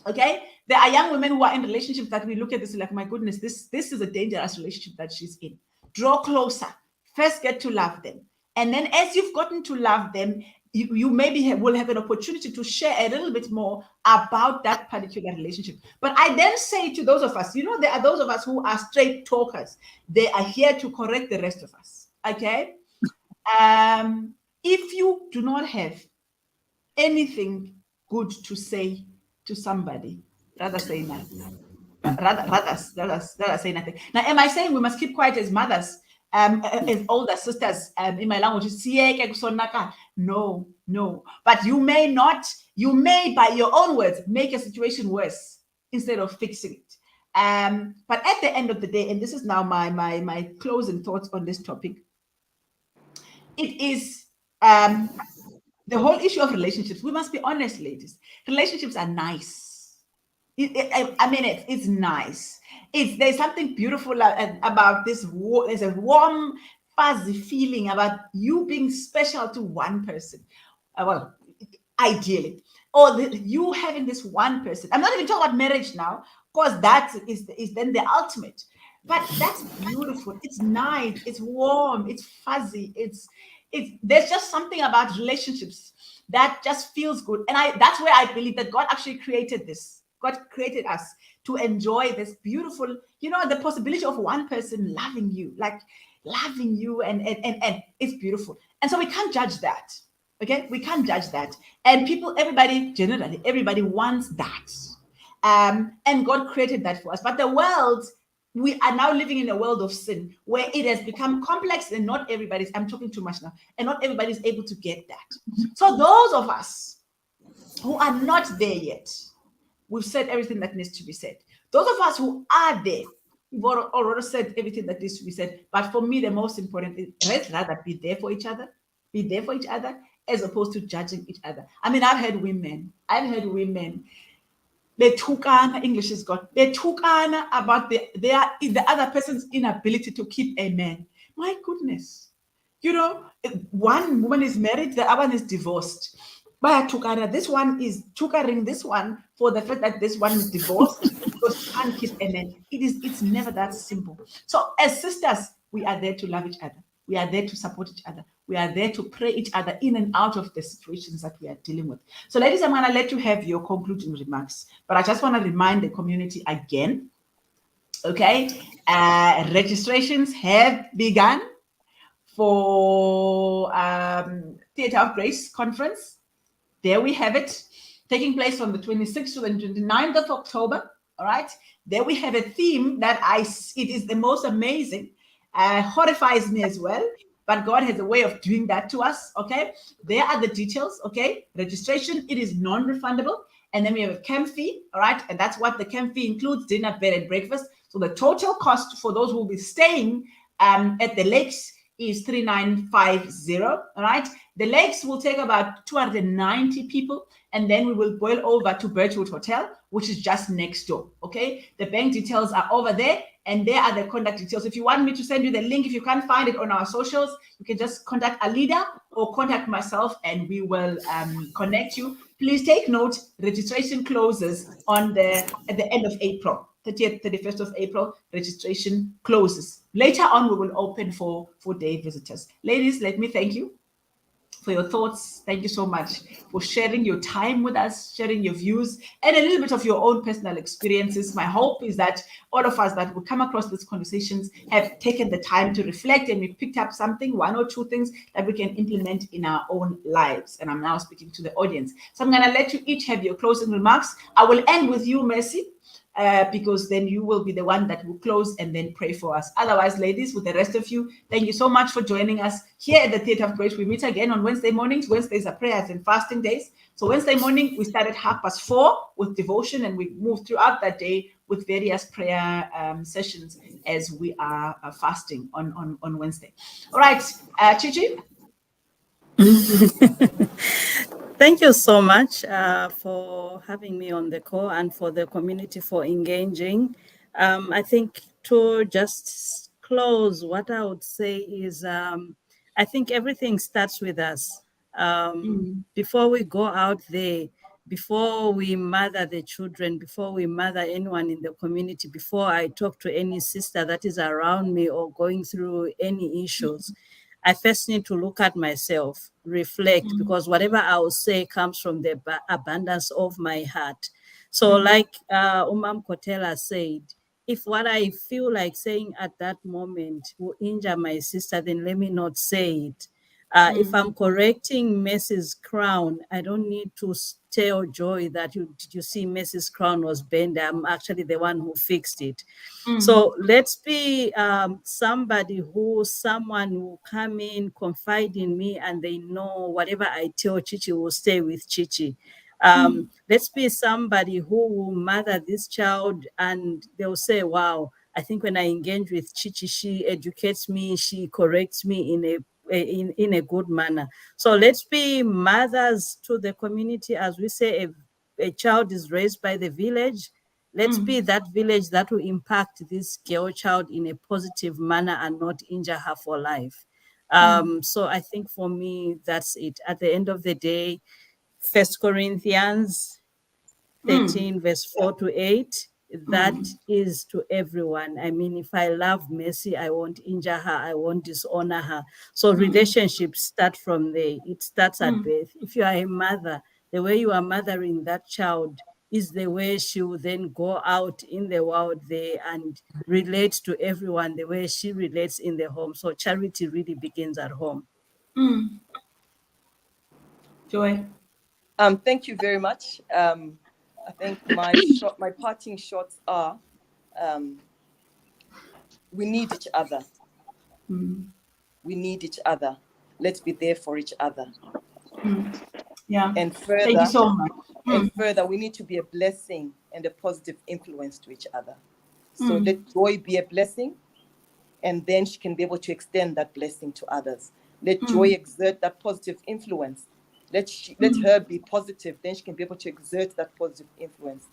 Okay, there are young women who are in relationships that we look at this like, my goodness, this is a dangerous relationship that she's in. Draw closer. First, get to love them, and then as you've gotten to love them, you maybe will have an opportunity to share a little bit more about that particular relationship. But I then say to those of us, there are those of us who are straight talkers. They are here to correct the rest of us. Okay, if you do not have anything good to say to somebody, rather say nothing. Rather say nothing. Now, am I saying we must keep quiet as mothers, as older sisters, in my language? No. But you may, by your own words, make a situation worse instead of fixing it. But at the end of the day, and this is now my closing thoughts on this topic, it is the whole issue of relationships. We must be honest, ladies. Relationships are nice. It's nice. There's something beautiful about this. There's a warm, fuzzy feeling about you being special to one person. Well, ideally, or you having this one person. I'm not even talking about marriage now, because that is then the ultimate. But that's beautiful. It's nice. It's warm. It's fuzzy. There's just something about relationships that just feels good. And that's where I believe that God actually created this. God created us to enjoy this beautiful, the possibility of one person loving you, and it's beautiful. And so we can't judge that. Okay? We can't judge that. And everybody wants that. And God created that for us. But the world, we are now living in a world of sin where it has become complex and not everybody's, I'm talking too much now, and not everybody's able to get that. So those of us who are not there yet, we've said everything that needs to be said. Those of us who are there, we've already said everything that needs to be said. But for me, the most important is let's rather be there for each other, as opposed to judging each other. I mean, I've heard women, English is God. They tukana about the other person's inability to keep a man. My goodness. One woman is married, the other one is divorced. But tukana, this one is tukaring this one for the fact that this one is divorced because she can't keep a man. It's never that simple. So as sisters, we are there to love each other. We are there to support each other. We are there to pray each other in and out of the situations that we are dealing with. So ladies, I'm going to let you have your concluding remarks. But I just want to remind the community again, okay, registrations have begun for Theatre of Grace Conference. There we have it, taking place from the 26th to the 29th of October, all right? There we have a theme that it is the most amazing, horrifies me as well. But God has a way of doing that to us, okay? There are the details, okay? Registration, it is non-refundable. And then we have a camp fee, all right? And that's what the camp fee includes, dinner, bed, and breakfast. So the total cost for those who will be staying at the lakes is 3,950, all right? The lakes will take about 290 people, and then we will boil over to Birchwood Hotel, which is just next door, okay? The bank details are over there, and there are the contact details. If you want me to send you the link, if you can't find it on our socials, you can just contact Alida or contact myself, and we will connect you. Please take note, registration closes at the end of April. 30th, 31st of April, registration closes. Later on, we will open for day visitors. Ladies, let me thank you for your thoughts. Thank you so much for sharing your time with us, sharing your views, and a little bit of your own personal experiences. My hope is that all of us that will come across these conversations have taken the time to reflect, and we picked up something, one or two things that we can implement in our own lives. And I'm now speaking to the audience. So I'm going to let you each have your closing remarks. I will end with you, Mercy. Because then you will be the one that will close and then pray for us. Otherwise, ladies, with the rest of you, thank you so much for joining us here at the Theatre of Grace. We meet again on Wednesday mornings. Wednesdays are prayers and fasting days. So Wednesday morning, we start at 4:30 with devotion, and we move throughout that day with various prayer sessions as we are fasting on Wednesday. All right, Chichi? Thank you so much for having me on the call and for the community for engaging. I think to just close, what I would say is I think everything starts with us. Before we go out there, before we mother the children, before we mother anyone in the community, before I talk to any sister that is around me or going through any issues, I first need to look at myself, reflect, because whatever I will say comes from the abundance of my heart. So like Umam Kotela said, if what I feel like saying at that moment will injure my sister, then let me not say it. If I'm correcting Mrs. Crown, I don't need to tell Joy that did you see Mrs. Crown was bent? I'm actually the one who fixed it. So let's be someone who come in, confide in me, and they know whatever I tell Chichi will stay with Chichi. Let's be somebody who will mother this child and they'll say, wow, I think when I engage with Chichi, she educates me, she corrects me in a good manner. So let's be mothers to the community. As we say, a child is raised by the village. Let's be that village that will impact this girl child in a positive manner and not injure her for life. So I think for me, that's it. At the end of the day, 1 Corinthians 13, verse 4-8, that is to everyone. I mean, if I love Mercy, I won't injure her, I won't dishonor her. So relationships start from there. It starts at birth. If you are a mother, the way you are mothering that child is the way she will then go out in the world there and relate to everyone the way she relates in the home. So charity really begins at home. Joy? Thank you very much. I think my parting shots are, we need each other. We need each other. Let's be there for each other. Yeah. And further, thank you so much. And further, we need to be a blessing and a positive influence to each other. So let Joy be a blessing, and then she can be able to extend that blessing to others. Let Joy exert that positive influence. Let her be positive, then she can be able to exert that positive influence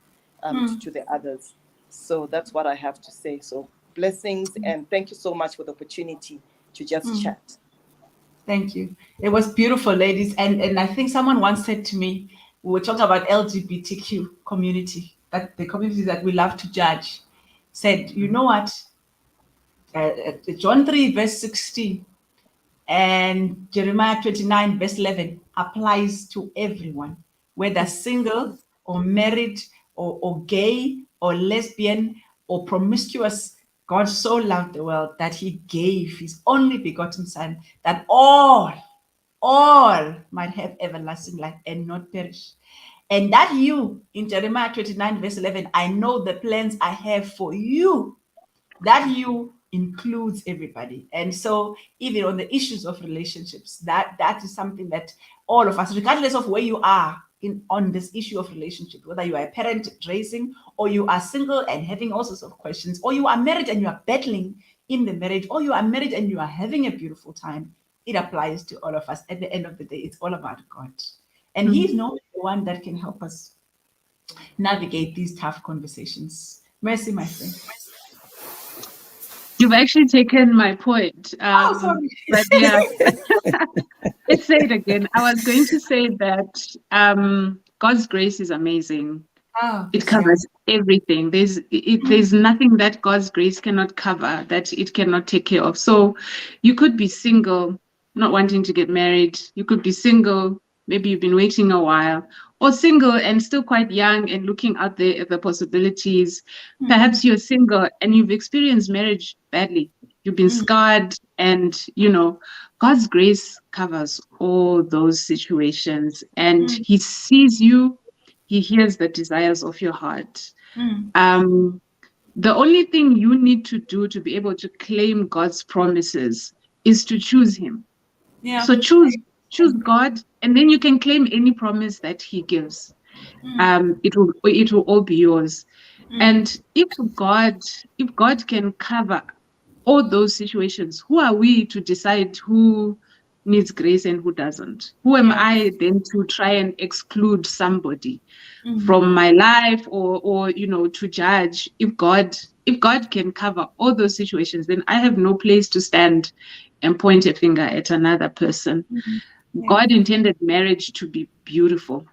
to the others. So that's what I have to say. So blessings, and thank you so much for the opportunity to just chat. Thank you. It was beautiful, ladies. And I think someone once said to me, we were talking about LGBTQ community, that the community that we love to judge, said, you know what? John 3, verse 16 and Jeremiah 29, verse 11 applies to everyone, whether single or married or gay or lesbian or promiscuous. God so loved the world that he gave his only begotten son, that all might have everlasting life and not perish. And that you, in Jeremiah 29, verse 11, I know the plans I have for you. That you includes everybody. And so even on the issues of relationships, that is something that all of us, regardless of where you are on this issue of relationship, whether you are a parent raising, or you are single and having all sorts of questions, or you are married and you are battling in the marriage, or you are married and you are having a beautiful time, it applies to all of us. At the end of the day, it's all about God. And he's not the one that can help us navigate these tough conversations. Mercy, my friend. You've actually taken my point. Sorry. But yeah, let's say it again. I was going to say that God's grace is amazing. Oh, It covers everything. There's nothing that God's grace cannot cover, that it cannot take care of. So you could be single, not wanting to get married. You could be single, maybe you've been waiting a while, or single and still quite young and looking out there at the possibilities. Perhaps you're single and you've experienced marriage badly. You've been scarred, and God's grace covers all those situations, and He sees you. He hears the desires of your heart. The only thing you need to do to be able to claim God's promises is to choose Him. Yeah. So choose God, and then you can claim any promise that He gives. It will all be yours. And if God can cover all those situations, who are we to decide who needs grace and who doesn't? Who am I then to try and exclude somebody from my life, or to judge? If God can cover all those situations, then I have no place to stand and point a finger at another person. God intended marriage to be beautiful.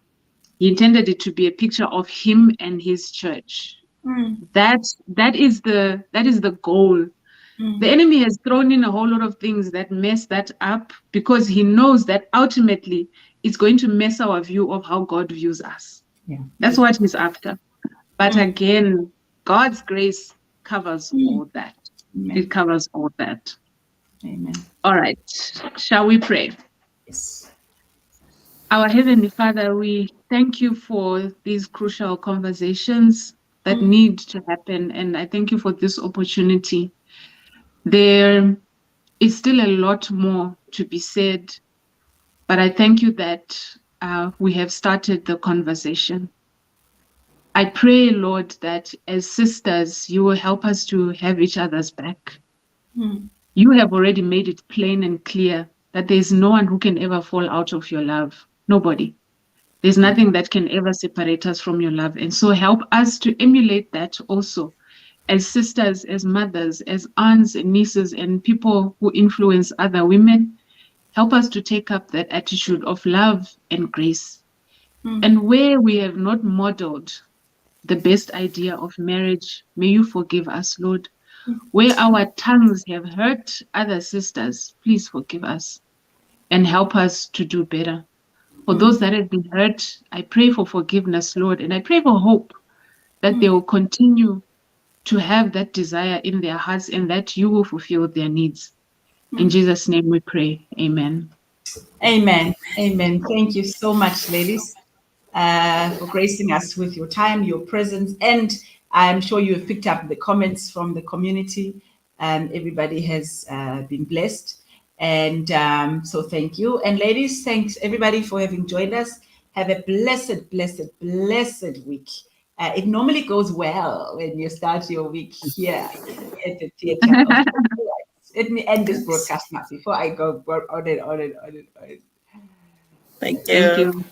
He intended it to be a picture of Him and His church. That is the goal. The enemy has thrown in a whole lot of things that mess that up, because he knows that ultimately it's going to mess our view of how God views us. Yeah. That's what he's after. But again, God's grace covers all that. Amen. It covers all that. Amen. All right. Shall we pray? Yes. Our Heavenly Father, we thank you for these crucial conversations that need to happen. And I thank you for this opportunity. There is still a lot more to be said, but I thank you that we have started the conversation. I pray, Lord, that as sisters, you will help us to have each other's back. You have already made it plain and clear that there's no one who can ever fall out of your love. Nobody. There's nothing that can ever separate us from your love. And so help us to emulate that also, as sisters, as mothers, as aunts and nieces, and people who influence other women. Help us to take up that attitude of love and grace. And where we have not modeled the best idea of marriage, may you forgive us, Lord. Where our tongues have hurt other sisters, please forgive us and help us to do better. For those that have been hurt, I pray for forgiveness, Lord, and I pray for hope that they will continue to have that desire in their hearts, and that you will fulfill their needs. In Jesus' name we pray. Amen. Amen. Amen. Thank you so much, ladies, for gracing us with your time, your presence, and I'm sure you have picked up the comments from the community. Everybody has been blessed. And so thank you. And ladies, thanks everybody for having joined us. Have a blessed, blessed, blessed week. It normally goes well when you start your week here at the theater. Let me end this broadcast now before I go on it. Thank you. Thank you.